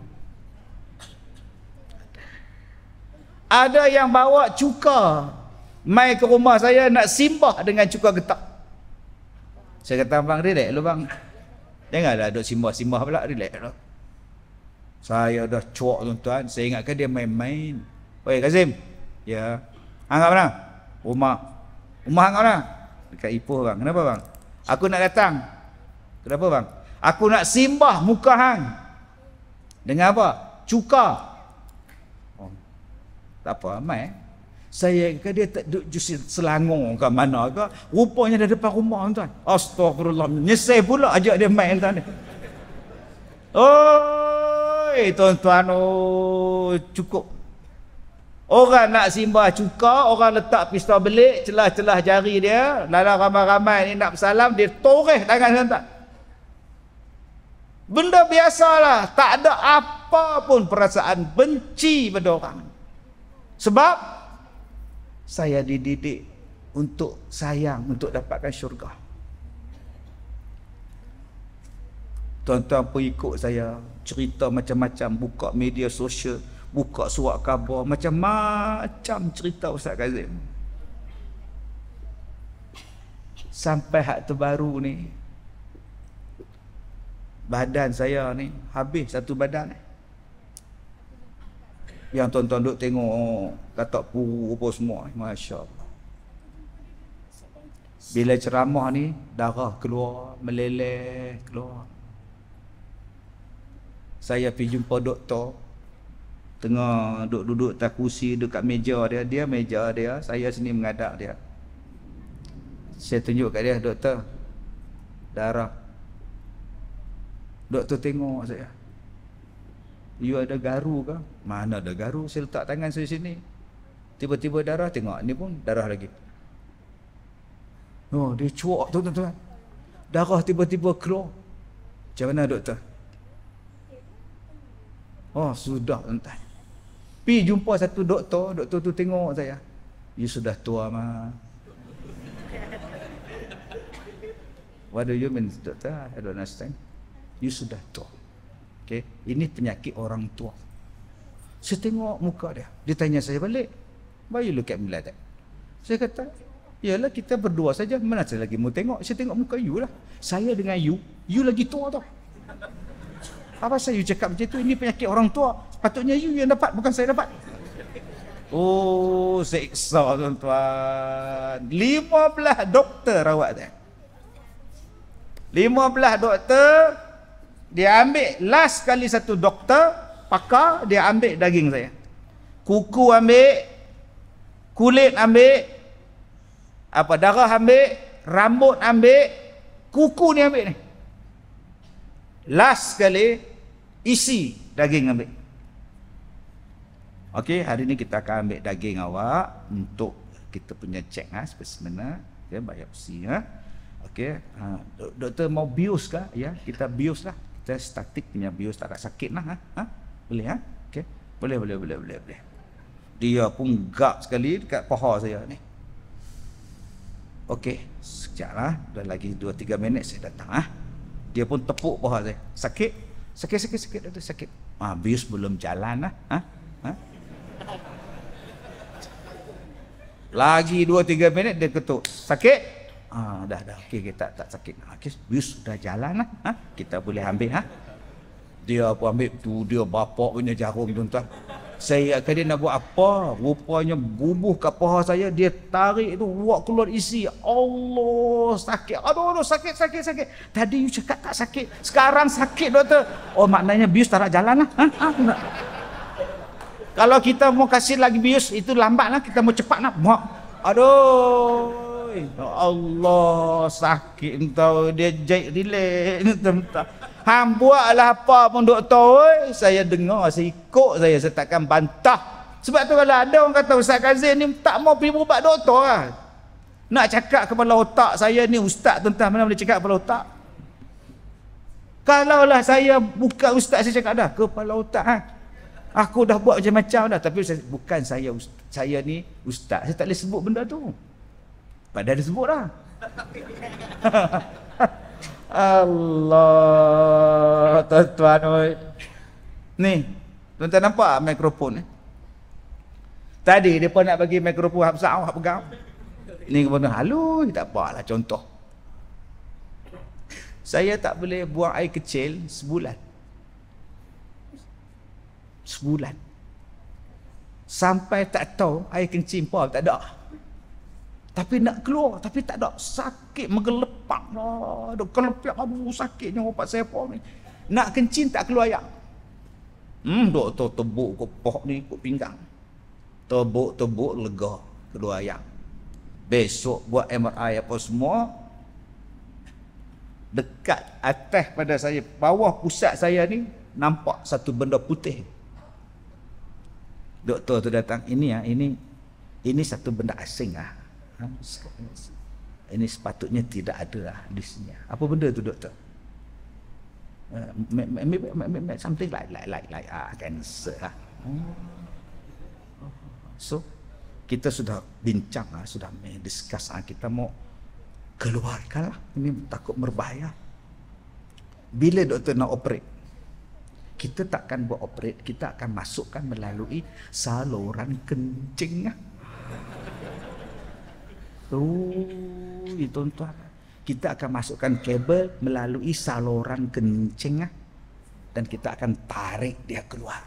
Ada yang bawa cuka mai ke rumah saya nak simbah dengan cuka getak. Saya kata bang relax lu bang. Janganlah duk simbah-simbah pula, relax lah. Saya dah cuak tuan-tuan, saya ingatkan dia main-main. Oi Kazim. Ya. Hang kat mana? Rumah hang kat mana? Dekat Ipoh bang. Kenapa bang? Aku nak datang. Kenapa bang? Aku nak simbah muka hang. Dengan apa? Cuka. Oh. Tak apa, mai. Saya ingatkan dia tak duduk Selangor ke mana ke. Rupanya dah depan rumah tuan. Astagfirullah. Nyesai pula ajak dia main tuan. Oi tuan-tuan, cukup. Orang nak simbah cuka, orang letak pistol belik, celah-celah jari dia, lalu ramai-ramai ni nak bersalam, dia toreh tangan tuan-tuan. Benda biasalah, tak ada apa pun perasaan benci pada orang. Sebab saya dididik untuk sayang, untuk dapatkan syurga. Tuan-tuan pengikut saya cerita macam-macam, buka media sosial, buka surat khabar, macam-macam cerita Ustaz Kazim. Sampai hak terbaru ni, badan saya ni habis satu badan ni. Yang tuan-tuan duk tengok katak puru apa semua, Masya Allah. Bila ceramah ni darah keluar, meleleh keluar. Saya pergi jumpa doktor, tengah duduk atas kursi dekat meja dia, dia meja dia, saya sini menghadap dia. Saya tunjuk kat dia, doktor, darah. Doktor tengok saya. You ada garu ke? Mana ada garu? Saya letak tangan saya sini. Tiba-tiba darah, tengok ni pun darah lagi. Oh, dia cuak tu tuan-tuan. Darah tiba-tiba keluar. Macam mana doktor? Oh, sudah tuan-tuan. Pergi jumpa satu doktor, doktor tu tengok saya. You sudah tua mah. What do you mean, doktor? I don't understand. You sudah tua. Okay, ini penyakit orang tua. Saya tengok muka dia. Dia tanya saya balik, why you look at me like that? Saya kata, yalah kita berdua saja. Mana saya lagi mau tengok? Saya tengok muka you lah. Saya dengan you lagi tua tau. Apa saya you cakap macam tu? Ini penyakit orang tua. Patutnya you yang dapat, bukan saya dapat. Oh, seksa tuan-tuan. 15 doktor rawat dia. 15 doktor. Dia ambil last kali satu doktor pakar, dia ambil daging saya. Kuku ambil, kulit ambil, apa darah ambil, rambut ambil, kuku ni ambil ni. Last kali isi daging ambil. Okey, hari ni kita akan ambil daging awak untuk kita punya cek spesimen ya, biopsi Okey, doktor mau bius kah? Ya, kita bius lah. Kita statik punya bius, tak ada sakit lah. Boleh Okey. Boleh. Dia pun gak sekali dekat paha saya ni. Okey, sekejap lah. Dah lagi 2-3 minit saya datang Dia pun tepuk paha saya. Sakit doktor, sakit. Bius belum jalan lah. Lagi 2-3 minit dia ketuk. Sakit? Dah. Okey, tak sakit. Okey, bius sudah jalan lah. Kita boleh ambil Dia pun ambil tu, dia bapak punya jarum tuan-tuan. Saya kata dia nak buat apa? Rupanya bubuh kat paha saya, dia tarik tu, buat keluar isi. Allah, sakit. Aduh, sakit. Tadi you cakap tak sakit. Sekarang sakit doktor. Oh, maknanya bius tak nak jalan lah. Kalau kita mau kasih lagi bius, itu lambat lah. Kita mau cepat nak. Aduh. Allah, sakit entau. Dia jahit relax. Hang buatlah apa pun doktor. Saya dengar, saya ikut saya takkan bantah. Sebab tu kalau ada orang kata Ustaz Kazim ni tak mau pergi berubat doktor lah. Nak cakap kepala otak saya ni ustaz tuan-tuan, mana boleh cakap kepala otak? Kalaulah saya bukan ustaz, saya cakap dah kepala otak Aku dah buat macam-macam dah, tapi bukan saya ni ustaz. Saya tak boleh sebut benda tu. Padahal dia sebut dah. Allah, tuan-tuan. Ni, tuan-tuan nampak mikrofon ni? Tadi dia pun nak bagi mikrofon Hafsah awak pegang. Ni kemudian halus, tak apalah contoh. Saya tak boleh buang air kecil sebulan. Sampai tak tahu air kencing pun tak ada. Tapi nak keluar, tapi tak ada. Sakit menggelepak lah. Ada kelepyak, aduh sakitnya obat saya pun ni. Nak kencing tak keluar air. Doktor tebuk kepok ni, kepok pinggang. Tebuk lega, keluar air. Besok buat MRI apa semua. Dekat atas pada saya, bawah pusat saya ni, nampak satu benda putih. Doktor tu datang, ini satu benda asing Ini sepatutnya tidak ada di sini. Apa benda tu doktor? Something like cancer. So kita sudah bincang, sudah discuss, kita mau keluarkan lah. Ini takut berbahaya. Bila doktor nak operate, kita takkan buat operate, kita akan masukkan melalui saluran kencing. Tuan-tuan, kita akan masukkan kabel melalui saluran kencing dan kita akan tarik dia keluar.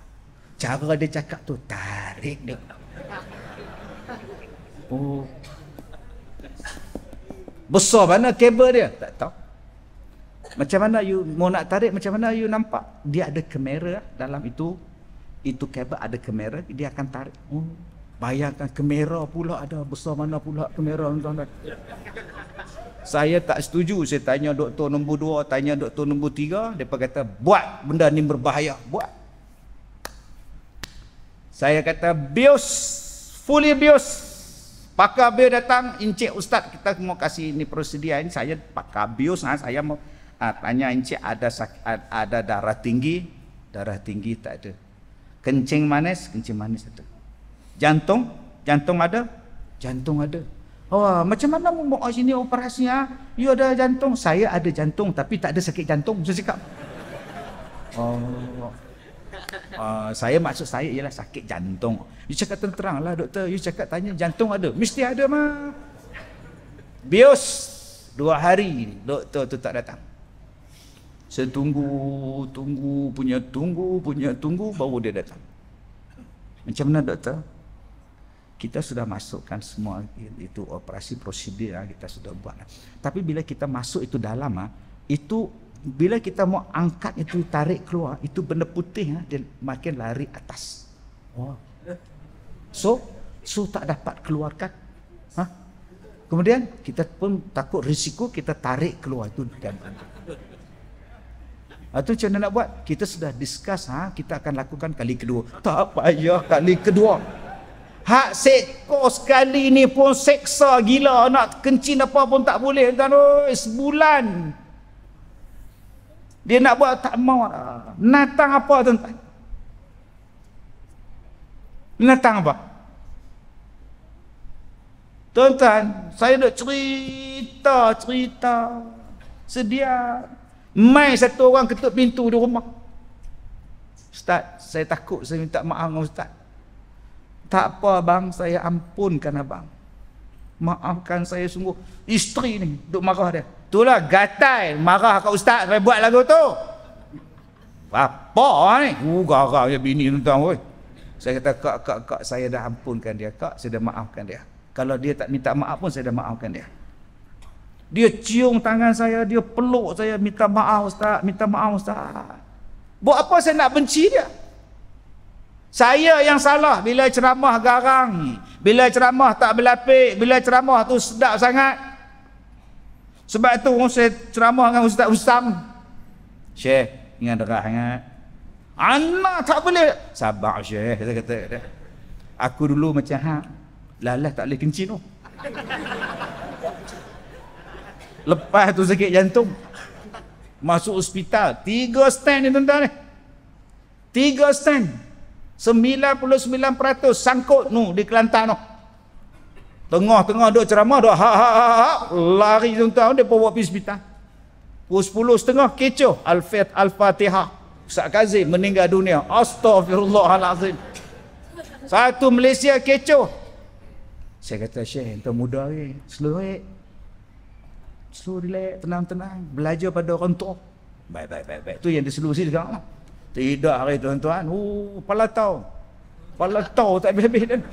Cara dia cakap tu, tarik dia. Besar mana kabel dia? Tak tahu. Macam mana you mau nak tarik, macam mana you nampak? Dia ada kamera dalam itu kabel ada kamera, dia akan tarik. Bayangkan kamera pula ada, besar mana pula kamera tuan-tuan. Saya tak setuju. Saya tanya doktor nombor 2, tanya doktor nombor 3, depa kata buat, benda ni berbahaya, buat. Saya kata bios, fully bios. Pakar bios datang, encik ustaz kita mau kasih ni prosedur ini. Saya pakar bios, saya mau tanya encik ada darah tinggi tak ada. Kencing manis ada. Jantung ada. Oh, macam mana mau sini operasinya? You ada jantung. Saya ada jantung tapi tak ada sakit jantung. Saya cakap. Oh. Saya maksud saya ialah sakit jantung. You cakap terang lah doktor. You cakap tanya jantung ada. Mesti ada mah. Bios 2 hari doktor tu tak datang. Saya tunggu baru dia datang. Macam mana doktor? Kita sudah masukkan semua itu operasi prosedur kita sudah buat. Tapi bila kita masuk itu dalam itu bila kita mau angkat itu tarik keluar itu benda putih dia makin lari atas. Oh. So tak dapat keluarkan. Kemudian kita pun takut risiko kita tarik keluar itu dan itu macam mana nak buat? Kita sudah discuss kita akan lakukan kali kedua. Tak payah kali kedua. Hak seko sekali ni pun seksa gila. Nak kencing apa pun tak boleh. Sebulan. Dia nak buat tak mau. Natang apa tuan-tuan? Natang apa? Tuan-tuan, saya nak cerita. Sedia. Mai satu orang ketuk pintu di rumah. Ustaz, saya takut saya minta maaf dengan Ustaz. Tak apa bang, saya ampunkan abang. Maafkan saya sungguh. Isteri ni duk marah dia. Itulah gatai marah kat Ustaz saya buat lagu tu. Apa ni? Garang je bini tuan-tuan. Saya kata kak saya dah ampunkan dia. Kak saya dah maafkan dia. Kalau dia tak minta maaf pun saya dah maafkan dia. Dia cium tangan saya, dia peluk saya, minta maaf Ustaz, minta maaf Ustaz. Buat apa saya nak benci dia? Saya yang salah bila ceramah garang, bila ceramah tak berlapik, bila ceramah tu sedap sangat. Sebab tu saya ceramah dengan Ustaz Usam. Syekh, ingat derah sangat. Anak tak boleh. Sabar Syekh, saya kata. Aku dulu macam lalas tak boleh kencing tu. Lepas tu sakit jantung. Masuk hospital, 3 stand ni tuan-tuan ni. 3 stand. 99% sangkut di Kelantan tu. Tengah-tengah duk ceramah duk lari tuan-tuan dia bawa pergi hospital. Pukul 10.30 kecoh Al-Fatihah. Ustaz Kazim meninggal dunia. Astaghfirullahalazim. Satu Malaysia kecoh. Saya kata Syekh, entah muda ni. Slow relax, tenang-tenang. Belajar pada orang tua. Baik. Tu yang diselusi sekarang. Tidak hari tuan-tuan. Pala tau tak habis-habis kan.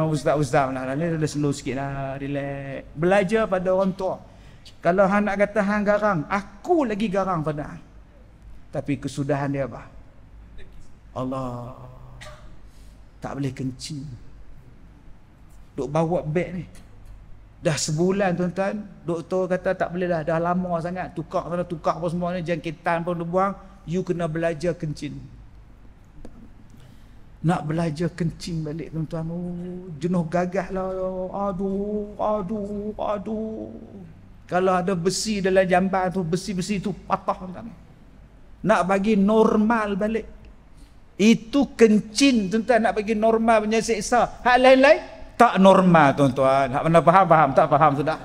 Ustaz lah. Ni dah slow sikit lah. Relax. Belajar pada orang tua. Kalau hang nak kata hang garang, aku lagi garang pada hang. Tapi kesudahan dia apa? Allah. Tak boleh kencing. Duk bawa beg ni. Dah sebulan tuan-tuan. Doktor kata tak boleh dah. Dah lama sangat. Tukar apa semua ni. Jangkitan pun dia buang. You kena belajar kencing. Nak belajar kencing balik tuan-tuan. Jenuh gagah lah. Aduh. Kalau ada besi dalam jamban tu, besi-besi tu patah tuan-tuan. Nak bagi normal balik. Itu kencing tuan-tuan. Nak bagi normal punya seksa. Hak lain-lain tak normal tuan-tuan. Hak mana faham? Tak faham sudah.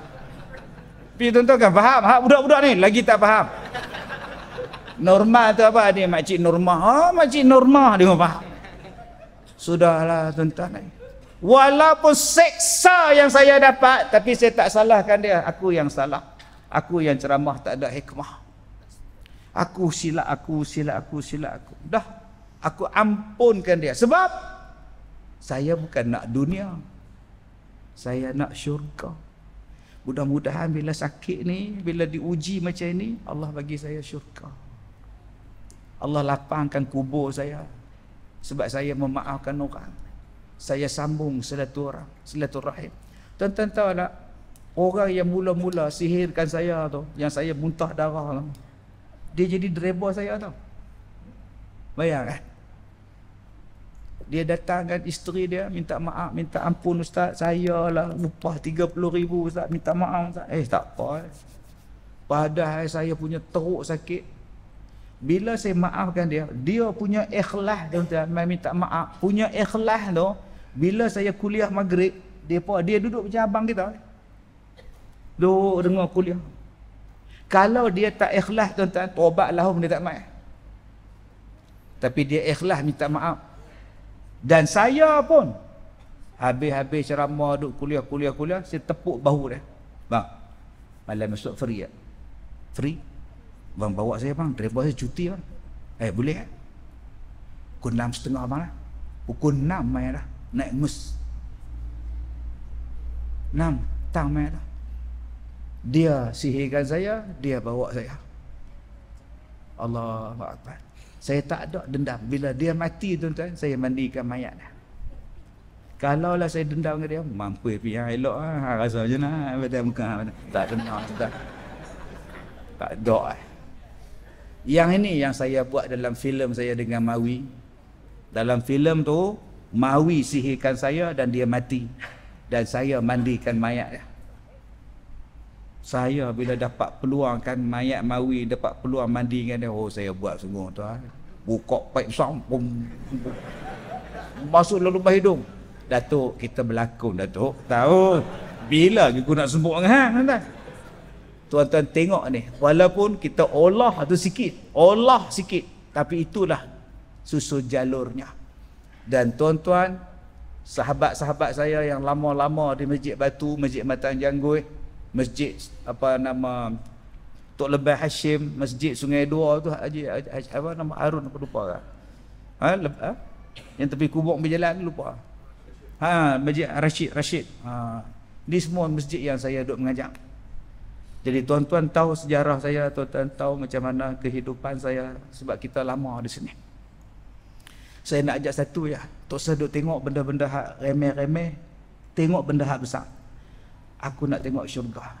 Tapi tuan-tuan kan faham. Hak budak-budak ni lagi tak faham. Normal tu apa dia? Makcik normal. Makcik normal dia faham. Sudahlah tuan-tuan. Walaupun seksa yang saya dapat, tapi saya tak salahkan dia. Aku yang salah. Aku yang ceramah tak ada hikmah. Aku silap aku. Dah, aku ampunkan dia. Sebab saya bukan nak dunia. Saya nak syurga. Mudah-mudahan bila sakit ni, bila diuji macam ni, Allah bagi saya syurga. Allah lapangkan kubur saya. Sebab saya memaafkan orang. Saya sambung silaturahim. Tuan-tuan tahu tak? Orang yang mula-mula sihirkan saya tu, yang saya muntah darah tu, dia jadi driver saya tu. Bayang kan? Dia datangkan isteri dia, minta maaf, minta ampun Ustaz, saya lah upah 30,000 Ustaz, minta maaf Ustaz. Tak apa. Padahal saya punya teruk sakit. Bila saya maafkan dia, dia punya ikhlas tuan-tuan, minta maaf. Punya ikhlas tu, bila saya kuliah maghrib, dia duduk macam abang kita. Duduk dengar kuliah. Kalau dia tak ikhlas tuan-tuan, taubatlah dia tak main. Tapi dia ikhlas minta maaf. Dan saya pun habis ceramah duduk kuliah, saya tepuk bahu dia. Bang, malam masuk free tak? Free? Bang bawa saya bang, driver saya cuti bang. Boleh tak? Pukul 6.30 bang lah. Pukul 6 main dah. Naik mus. 6 tang main dah. Dia sihirkan saya, dia bawa saya. Allahu Akbar. Saya tak ada dendam. Bila dia mati tuan-tuan, saya mandikan mayat dah. Kalau lah saya dendam dengan dia, mampu yang elok lah. Rasa macam mana? Badan muka. Tak dendam. Tak ada. Yang ini yang saya buat dalam filem saya dengan Mawi. Dalam filem tu, Mawi sihirkan saya dan dia mati. Dan saya mandikan mayat dia. Saya bila dapat peluang kan mayat Mawi, dapat peluang mandi dengan dia, saya buat sungguh tu. Buka paip besar, masuk dalam lubang hidung. Datuk, kita berlakon Datuk. Tahu bila aku nak sembuk dengan hang tuan. Tuan-tuan tengok ni, walaupun kita olah tu sikit, tapi itulah susun jalurnya. Dan tuan-tuan, sahabat-sahabat saya yang lama-lama di Masjid Batu, Masjid Matan Janggui, Masjid apa nama Tok Lebah Hashim, Masjid Sungai Dua tu Haji apa nama Harun apa lupa kan? Yang tepi kubur berjalan lupa. Masjid Rashid. Ni semua masjid yang saya duk mengajar. Jadi tuan-tuan tahu sejarah saya, tuan-tuan tahu macam mana kehidupan saya sebab kita lama di sini. Saya nak ajak satu ya. Tok saya duk tengok benda-benda hak remeh-remeh, tengok benda hak besar. Aku nak tengok syurga.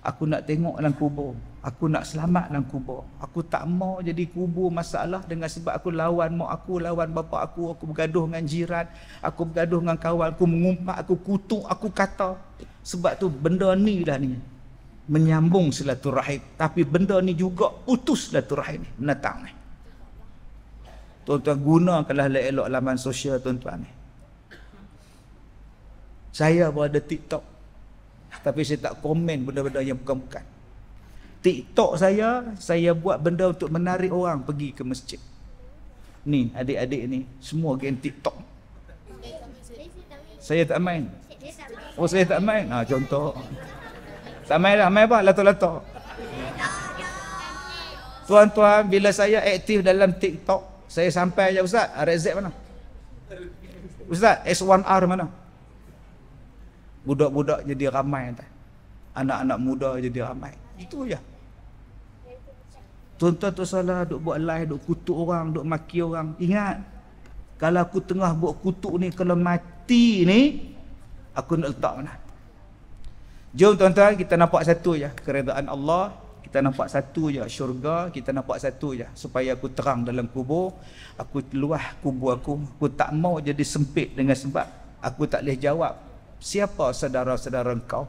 Aku nak tengok dalam kubur. Aku nak selamat dalam kubur. Aku tak mau jadi kubur masalah dengan sebab aku lawan mak aku, lawan bapa aku bergaduh dengan jiran, aku bergaduh dengan kawan, aku mengumpat, aku kutuk, aku kata. Sebab tu benda ni dah ni menyambung silaturahim, tapi benda ni juga putus silaturahim ni menatang ni. Tuan-tuan gunakanlah elok laman sosial tuan-tuan ni. Saya pun ada TikTok, tapi saya tak komen benda-benda yang bukan-bukan. TikTok saya buat benda untuk menarik orang pergi ke masjid. Ni adik-adik ni semua geng TikTok. Saya tak main. Saya tak main. Contoh. Tak main lah, main apa? Lato-lato. Tuan-tuan, bila saya aktif dalam TikTok, saya sampai je Ustaz, RZ mana? Ustaz, S1R mana? Budak-budak jadi ramai, anak-anak muda jadi ramai. Itu je. Tuan-tuan tu salah duk buat live, duk kutuk orang, duk maki orang. Ingat, kalau aku tengah buat kutuk ni, kalau mati ni, aku nak letak mana? Jom tuan-tuan, kita nampak satu je keredaan Allah, kita nampak satu je syurga, kita nampak satu je supaya aku terang dalam kubur. Aku luah kubur aku tak mau jadi sempit dengan sebab aku tak boleh jawab siapa saudara-saudara engkau.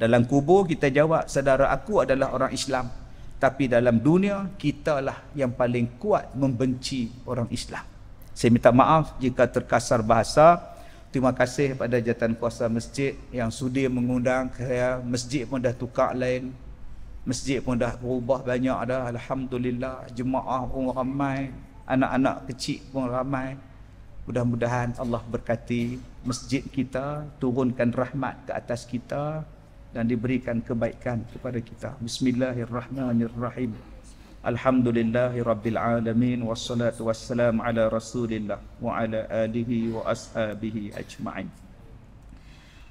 Dalam kubur kita jawab saudara aku adalah orang Islam, tapi dalam dunia kitalah yang paling kuat membenci orang Islam. Saya minta maaf jika terkasar bahasa. Terima kasih pada jawatan kuasa masjid yang sudi mengundang saya. Masjid pun dah tukar lain, masjid pun dah berubah banyak dah, alhamdulillah. Jemaah pun ramai, anak-anak kecil pun ramai. Mudah-mudahan Allah berkati masjid kita, turunkan rahmat ke atas kita dan diberikan kebaikan kepada kita. Bismillahirrahmanirrahim. Alhamdulillahirabbil alamin wassalatu wassalamu ala Rasulillah wa ala alihi wa ashabihi ajma'in.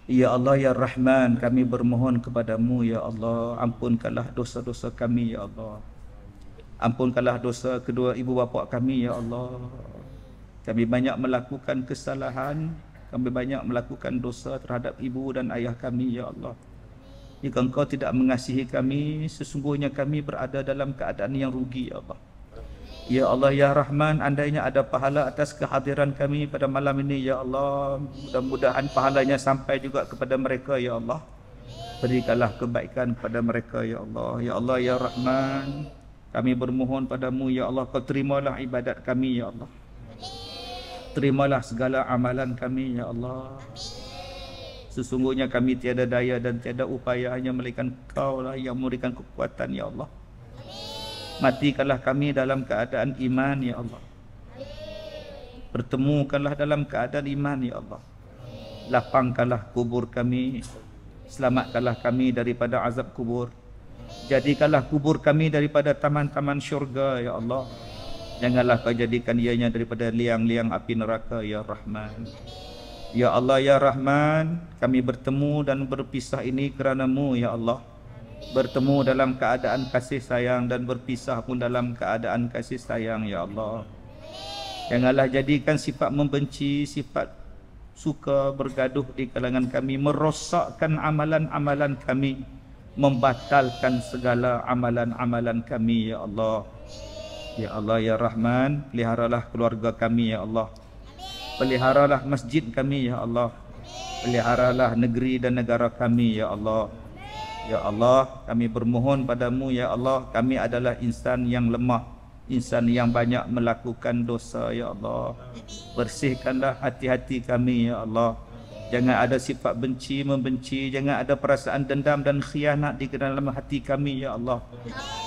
Ya Allah ya Rahman, kami bermohon kepadamu ya Allah, ampunkanlah dosa-dosa kami ya Allah. Ampunkanlah dosa kedua ibu bapa kami ya Allah. Kami banyak melakukan kesalahan, kami banyak melakukan dosa terhadap ibu dan ayah kami ya Allah. Jika engkau tidak mengasihi kami, sesungguhnya kami berada dalam keadaan yang rugi ya Allah. Ya Allah ya Rahman, andainya ada pahala atas kehadiran kami pada malam ini ya Allah, mudah-mudahan pahalanya sampai juga kepada mereka ya Allah. Berikanlah kebaikan kepada mereka ya Allah. Ya Allah ya Rahman, kami bermohon padamu ya Allah, kau terimalah ibadat kami ya Allah. Terimalah segala amalan kami ya Allah. Sesungguhnya kami tiada daya dan tiada upaya, hanya melainkan Kau lah yang memberikan kekuatan ya Allah. Matikanlah kami dalam keadaan iman ya Allah. Pertemukanlah dalam keadaan iman ya Allah. Lapangkanlah kubur kami, selamatkanlah kami daripada azab kubur. Jadikanlah kubur kami daripada taman-taman syurga ya Allah. Janganlah Kau jadikan ianya daripada liang-liang api neraka ya Rahman. Ya Allah ya Rahman, kami bertemu dan berpisah ini kerana-Mu ya Allah. Bertemu dalam keadaan kasih sayang dan berpisah pun dalam keadaan kasih sayang ya Allah. Janganlah jadikan sifat membenci, sifat suka bergaduh di kalangan kami, merosakkan amalan-amalan kami, membatalkan segala amalan-amalan kami ya Allah. Ya Allah ya Rahman, peliharalah keluarga kami ya Allah. Peliharalah masjid kami ya Allah. Peliharalah negeri dan negara kami ya Allah. Ya Allah, kami bermohon padamu ya Allah, kami adalah insan yang lemah, insan yang banyak melakukan dosa ya Allah. Bersihkanlah hati-hati kami ya Allah. Jangan ada sifat benci, membenci, jangan ada perasaan dendam dan khianat di dalam hati kami ya Allah.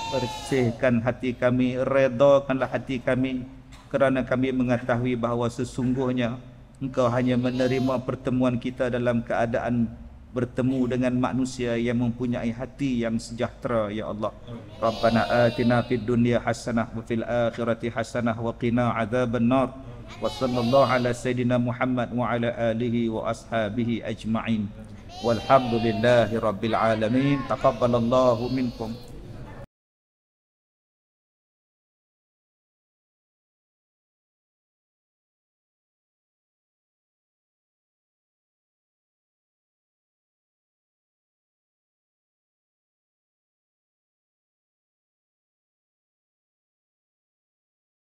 Bersihkan hati kami, redakanlah hati kami, kerana kami mengetahui bahawa sesungguhnya Engkau hanya menerima pertemuan kita dalam keadaan bertemu dengan manusia yang mempunyai hati yang sejahtera ya Allah. Rabbana atina fid dunya hasanah wa fil akhirati hasanah wa qina adzabannar. Wa sallallahu ala sayidina Muhammad wa ala alihi wa ashabihi ajma'in. Walhamdulillahi rabbil alamin. Taqabbalallahu minkum.